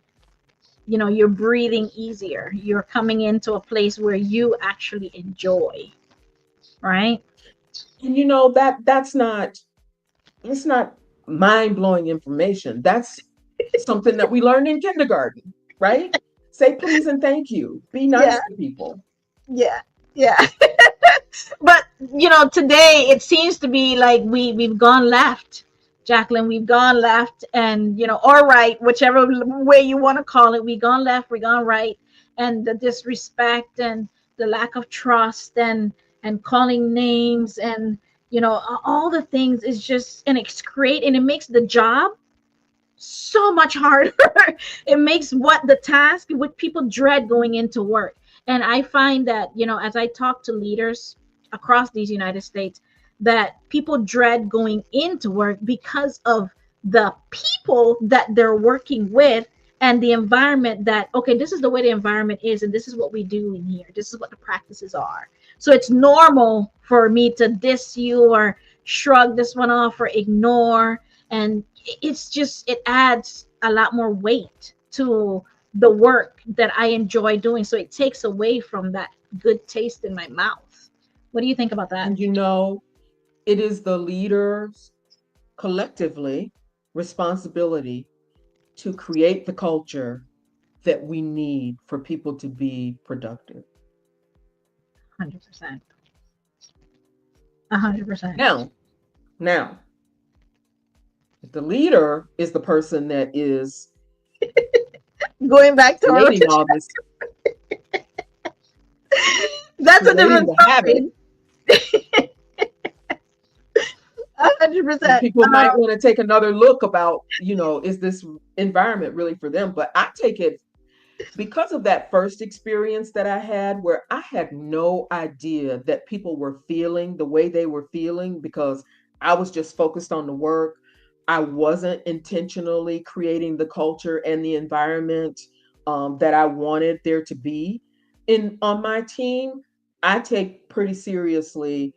you're breathing easier. You're coming into a place where you actually enjoy, right? And that's not it's not mind-blowing information. That's something that we learned in kindergarten, right? Say please and thank you. Be Yeah. nice to people. Yeah. Yeah. But today it seems to be like we've gone left, Jacqueline. We've gone left, and or right, whichever way you want to call it. We gone left, we gone right, and the disrespect and the lack of trust and calling names, and all the things is just, and it's great, and it makes the job so much harder. It makes what the task, what people dread going into work. And I find that, as I talk to leaders across these United States, that people dread going into work because of the people that they're working with, and the environment that, okay, this is the way the environment is, and this is what we do in here. This is what the practices are. So it's normal for me to diss you, or shrug this one off, or ignore. And it's just, it adds a lot more weight to the work that I enjoy doing. So it takes away from that good taste in my mouth. What do you think about that? And it is the leaders collectively responsibility to create the culture that we need for people to be productive. 100%. 100%. Now, now, The leader is the person that is Going back to our creating all this, that's a creating different the habit. story. 100%. People might want to take another look about, is this environment really for them? But I take it because of that first experience that I had where I had no idea that people were feeling the way they were feeling because I was just focused on the work. I wasn't intentionally creating the culture and the environment that I wanted there to be in on my team. I take pretty seriously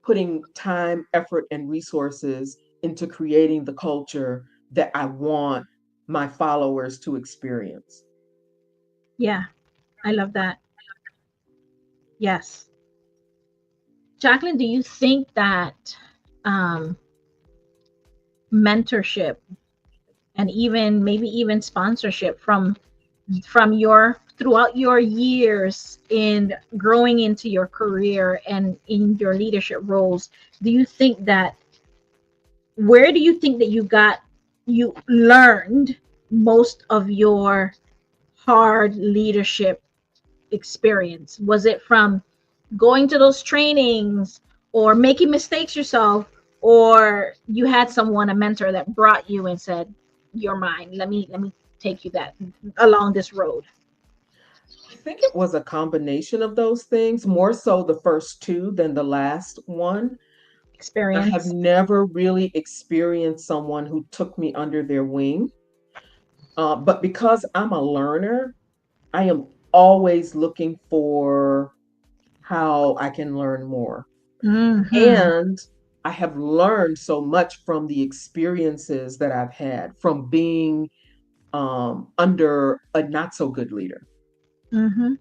putting time, effort, and resources into creating the culture that I want my followers to experience. Yeah, I love that. Yes. Jacqueline, do you think that um, mentorship and even maybe even sponsorship from your throughout your years in growing into your career and in your leadership roles, do you think that where do you think that you learned most of your hard leadership experience? Was it from going to those trainings or making mistakes yourself, or you had someone, a mentor that brought you and said, you're mine, let me take you that along this road? I think it was a combination of those things, more so the first two than the last one. I have Experience. never really experienced someone who took me under their wing. But because I'm a learner, I am always looking for how I can learn more. Mm-hmm. And I have learned so much from the experiences that I've had from being under a not so good leader Mm-hmm.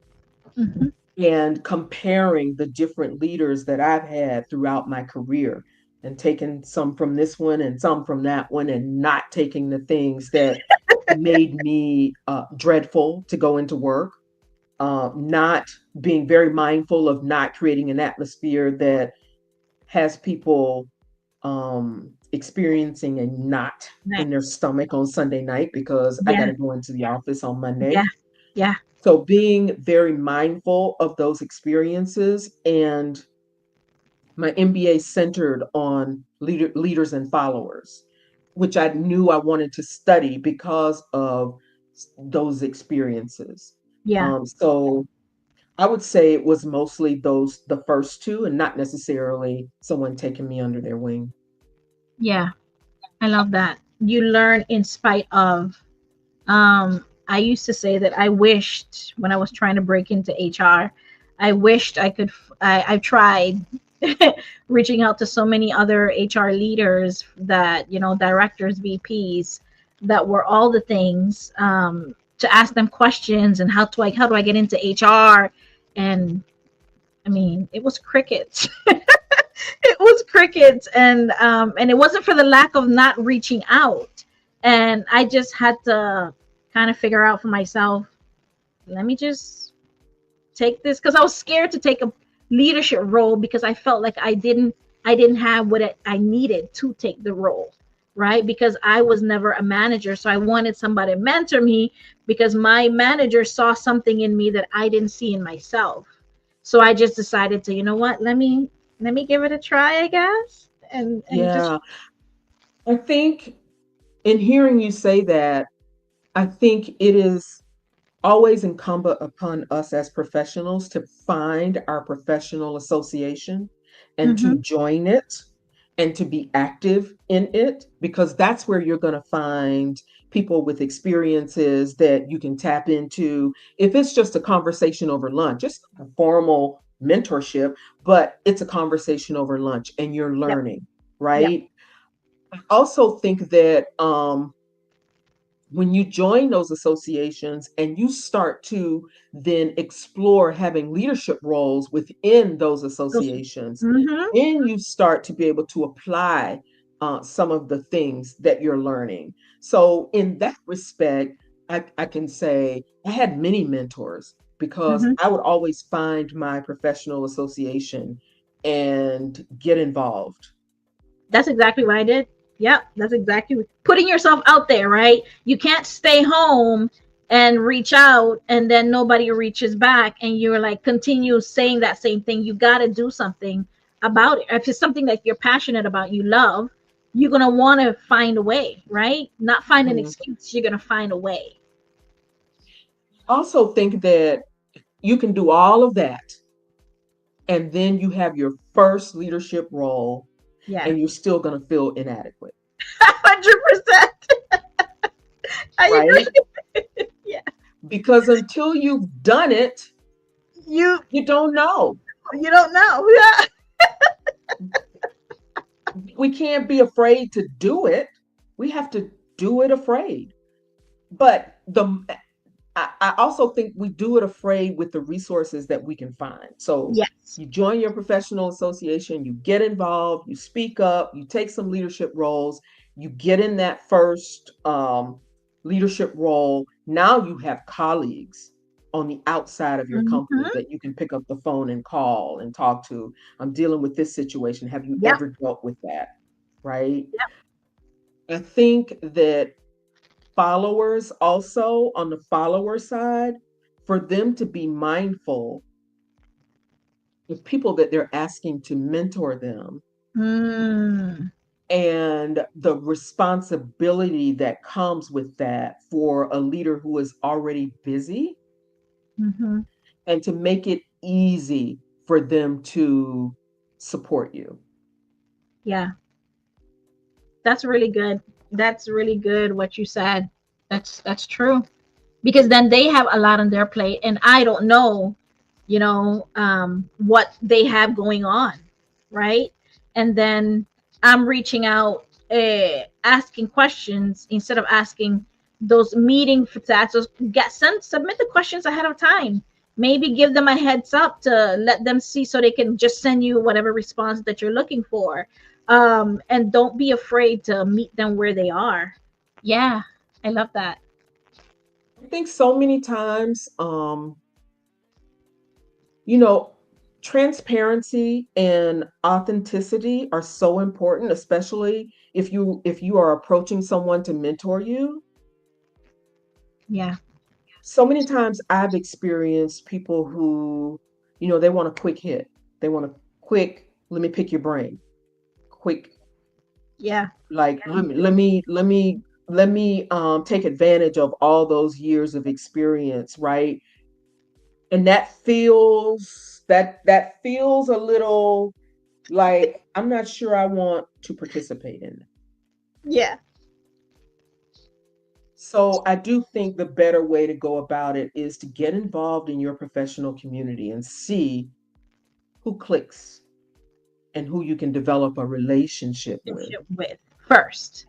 Mm-hmm. and comparing the different leaders that I've had throughout my career and taking some from this one and some from that one and not taking the things that made me dreadful to go into work, not being very mindful of not creating an atmosphere that has people experiencing a knot in their Nice. stomach on Sunday night because I got Yeah. to go into the office on Yeah. Monday. Yeah. So being very mindful of those experiences, and my MBA centered on leaders and followers, which I knew I wanted to study because of those experiences. Yeah. So I would say it was mostly the first two, and not necessarily someone taking me under their wing. Yeah. I love that. You learn in spite of. I used to say that I wished when I was trying to break into HR, I wished I could. I tried reaching out to so many other HR leaders that, directors, VPs, that were all the things, to ask them questions and how do I get into HR, and I mean it was crickets. It was crickets, and it wasn't for the lack of not reaching out, and I just had to kind of figure out for myself, let me just take this, because I was scared to take a leadership role because I felt like I didn't have what I needed to take the role, right? Because I was never a manager, so I wanted somebody to mentor me because my manager saw something in me that I didn't see in myself. So I just decided to, you know what, let me give it a try, I guess, and just. Yeah, I think in hearing you say that, I think it is always incumbent upon us as professionals to find our professional association and to Mhm. join it and to be active in it, because that's where you're going to find people with experiences that you can tap into. If it's just a conversation over lunch, just a formal mentorship, but it's a conversation over lunch and you're Yep. learning, Yep. right? I also think that when you join those associations and you start to then explore having leadership roles within those Those. associations, Mhm. then you start to be able to apply some of the things that you're learning. So, in that respect, I can say I had many mentors because Mhm. I would always find my professional association and get involved. That's exactly what I did. Yep, that's exactly putting yourself out there, right? You can't stay home and reach out and then nobody reaches back and you're like continue saying that same thing. You got to do something about it. If it's something that you're passionate about, you love, you're going to want to find a way, right? Not find an Mhm. excuse, you're going to find a way. Also think that you can do all of that, and then you have your first leadership role, Yeah. and you're still going to feel inadequate, 100%. I right? agree. Yeah. Because until you've done it, You you don't know. you don't know. Yeah. We can't be afraid to do it. We have to do it afraid. But I also think we do it afraid with the resources that we can find. So Yes. you join your professional association, you get involved, you speak up, you take some leadership roles, you get in that first leadership role. Now you have colleagues on the outside of your company Hmm. that you can pick up the phone and call and talk to. I'm dealing with this situation. Have you Yep. ever dealt with that? Right? Yep. I think that followers also on the follower side, for them to be mindful of people that they're asking to mentor them Mm. and the responsibility that comes with that for a leader who is already busy, Hmm. and to make it easy for them to support you. Yeah. That's really good. That's really good what you said. That's true. Because then they have a lot on their plate and I don't know, what they have going on, right? And then I'm reaching out, asking questions instead of asking those meeting for that. So submit the questions ahead of time. Maybe give them a heads up to let them see so they can just send you whatever response that you're looking for. And don't be afraid to meet them where they are. Yeah, I love that. I think so many times, you know, transparency and authenticity are so important, especially if you are approaching someone to mentor you. Yeah. So many times I've experienced people who, they want a quick hit. They want a quick, let me pick your brain. Quick, Yeah. like let me take advantage of all those years of experience, right? And that feels a little like I'm not sure I want to participate in. Yeah. So I do think the better way to go about it is to get involved in your professional community and see who clicks and who you can develop a relationship with. Relationship with first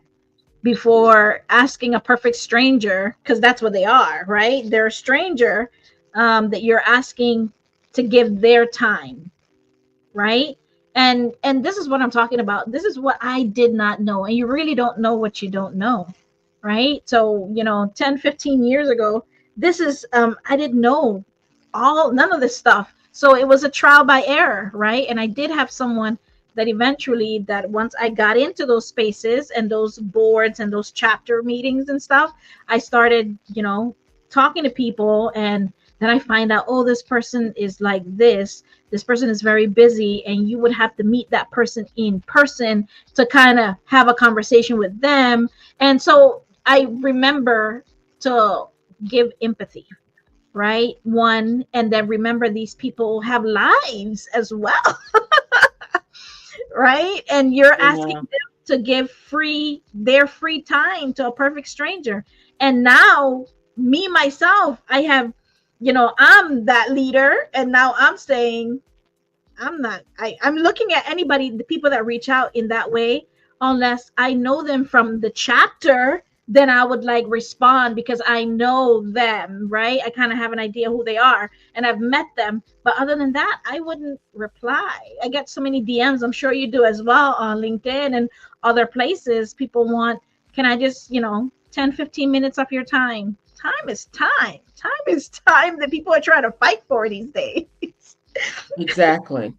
before asking a perfect stranger, because that's what they are, right? They're a stranger, that you're asking to give their time, right? And this is what I'm talking about. This is what I did not know, and you really don't know what you don't know, right? So 10, 15 years ago, this is I didn't know none of this stuff, so it was a trial by error, right? And I did have someone that eventually, that once I got into those spaces and those boards and those chapter meetings and stuff, I started talking to people, and then I find out, oh, this person is like this person is very busy, and you would have to meet that person in person to kind of have a conversation with them. And so I remember to give empathy, right? One, and then remember these people have lives as well, right? And you're asking Yeah. them to give their free time to a perfect stranger. And now, me myself, I have, I'm that leader, and now I'm saying, I'm not. I'm looking at anybody, the people that reach out in that way, unless I know them from the chapter, then I would like respond because I know them, right? I kind of have an idea who they are and I've met them. But other than that, I wouldn't reply. I get so many DMs. I'm sure you do as well on LinkedIn and other places. People want, can I just, 10, 15 minutes of your time? Time is time. Time is time that people are trying to fight for these days. Exactly.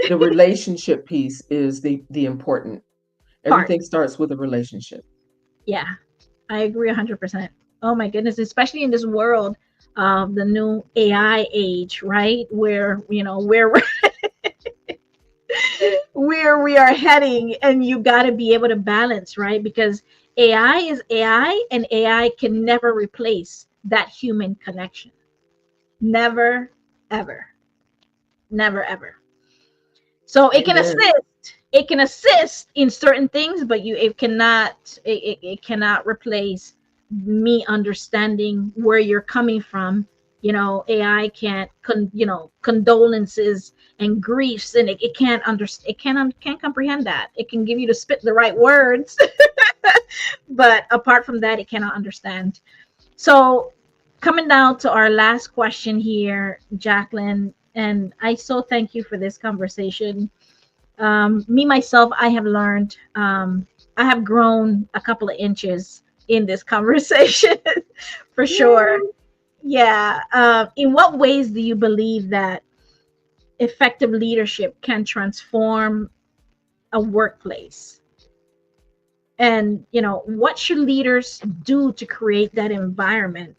The relationship piece is the important. Part. Everything starts with a relationship. Yeah, I agree 100%. Oh my goodness, especially in this world of the new AI age, right? Where, where we are heading, and you got to be able to balance, right? Because AI is AI, and AI can never replace that human connection. Never, ever, never, ever. So it can Amen. assist. It can assist in certain things, but it cannot. It cannot replace me understanding where you're coming from. AI can't condolences and griefs, and it can't understand. Can't comprehend that. It can give you to spit the right words, but apart from that, it cannot understand. So, coming down to our last question here, Jacqueline, and I so thank you for this conversation. Me myself, I have learned, I have grown a couple of inches in this conversation for sure. Yay. Yeah. In what ways do you believe that effective leadership can transform a workplace? And what should leaders do to create that environment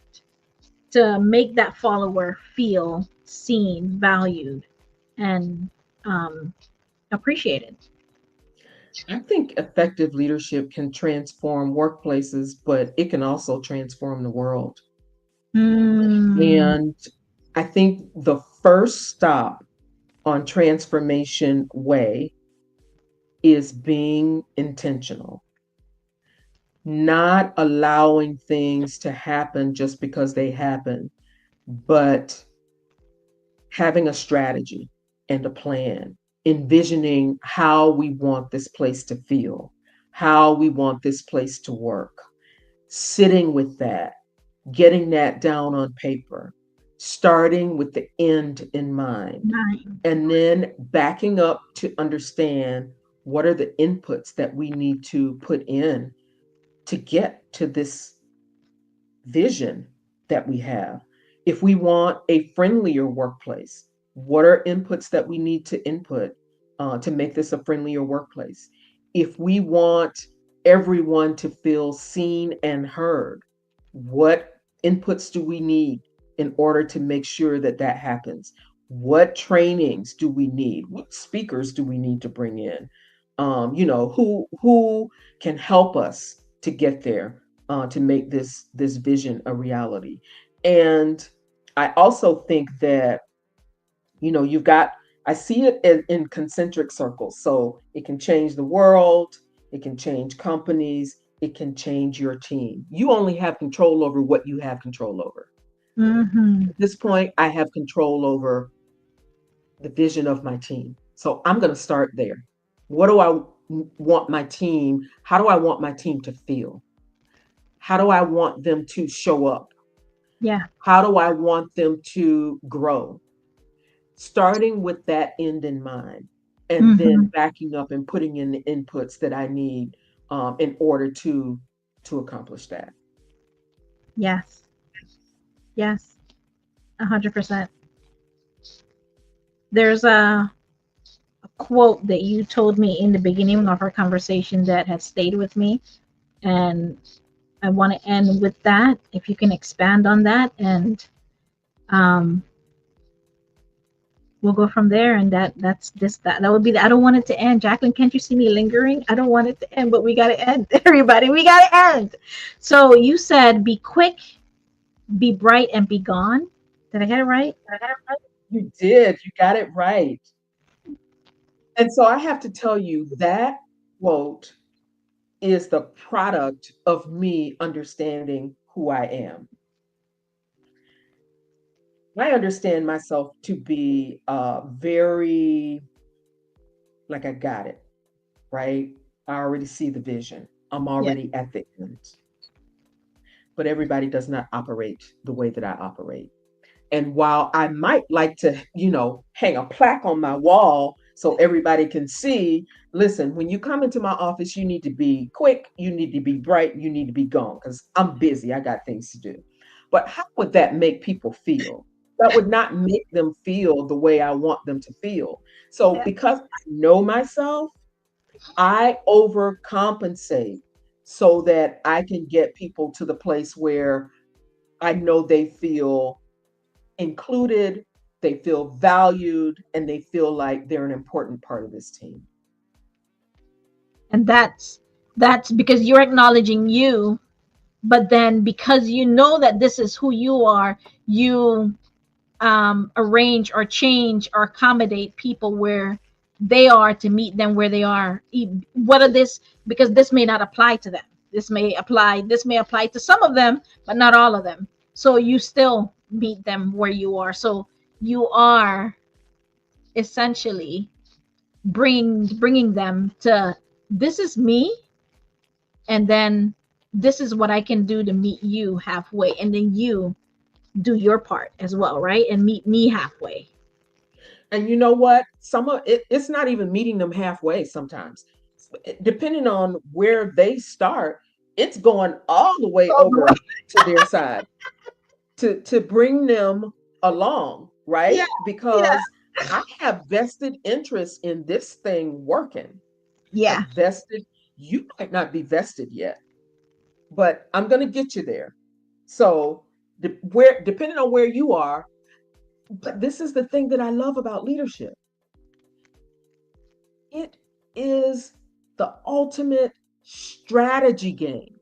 to make that follower feel seen, valued, and um, appreciated? I think effective leadership can transform workplaces, but it can also transform the world. Mm, And I think the first stop on transformation way is being intentional, not allowing things to happen just because they happen, but having a strategy and a plan, envisioning how we want this place to feel, how we want this place to work, sitting with that, getting that down on paper, starting with the end in mind, nine. and then backing up to understand what are the inputs that we need to put in to get to this vision that we have. If we want a friendlier workplace, what are inputs that we need to input to make this a friendlier workplace? If we want everyone to feel seen and heard, what inputs do we need in order to make sure that that happens? What trainings do we need? What speakers do we need to bring in? Who can help us to get there, to make this vision a reality. And I also think that you've got, I see it in concentric circles. So it can change the world, it can change companies, it can change your team. You only have control over what you have control over. Mm-hmm. At this point, I have control over the vision of my team. So I'm going to start there. What do I want my team? How do I want my team to feel? How do I want them to show up? Yeah. How do I want them to grow? Starting with that end in mind, and then Mm-hmm. backing up and putting in the inputs that I need in order to accomplish that. Yes. Yes. 100%. There's a quote that you told me in the beginning of our conversation that has stayed with me, and I want to end with that. If you can expand on that, and um, we'll go from there. And that's this that would be I don't want it to end. Jacqueline, can't you see me lingering? I don't want it to end, but we got to end. Everybody, we got to end. So you said be quick, be bright, and be gone. Did I get it right? You did, you got it right. And so I have to tell you that quote is the product of me understanding who I am. I understand myself to be very, like, I got it, right? I already see the vision. I'm Yeah. already at the end. But everybody does not operate the way that I operate. And while I might like to, hang a plaque on my wall so everybody can see, listen, when you come into my office, you need to be quick, you need to be bright, you need to be gone because I'm busy. I got things to do. But how would that make people feel? That would not make them feel the way I want them to feel. So Yeah. because I know myself, I overcompensate so that I can get people to the place where I know they feel included, they feel valued, and they feel like they're an important part of this team. And that's because you're acknowledging you, but then because you know that this is who you are, you arrange or change or accommodate people where they are to meet them where they are. Whether this, because this may not apply to them, this may apply to some of them, but not all of them. So you still meet them where you are. So you are essentially bringing them to, this is me, and then this is what I can do to meet you halfway, and then you do your part as well, right? And meet me halfway. And you know what? Some of it, it's not even meeting them halfway sometimes. Depending on where they start, it's going all the way All the way. over to their side to bring them along, Yeah, right? yeah, Because I have vested interest in this thing working. yeah. Have vested, you might not be vested yet, but I'm going to get you there. So, where depending on where you are, but this is the thing that I love about leadership. It is the ultimate strategy game.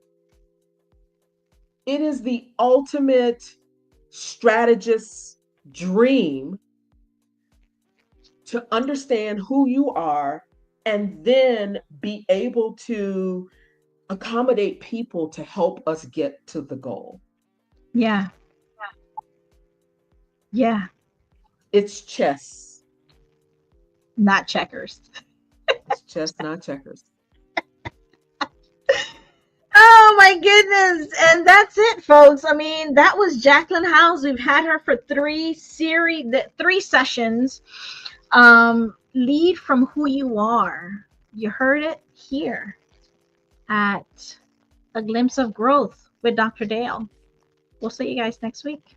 It is the ultimate strategist's dream to understand who you are and then be able to accommodate people to help us get to the goal. Yeah, yeah. It's chess. Not checkers. It's chess, not checkers. Oh my goodness. And that's it, folks. I mean, that was Jacqueline House. We've had her for three sessions. Lead from who you are. You heard it here at A Glimpse of Growth with Dr. Dale. We'll see you guys next week.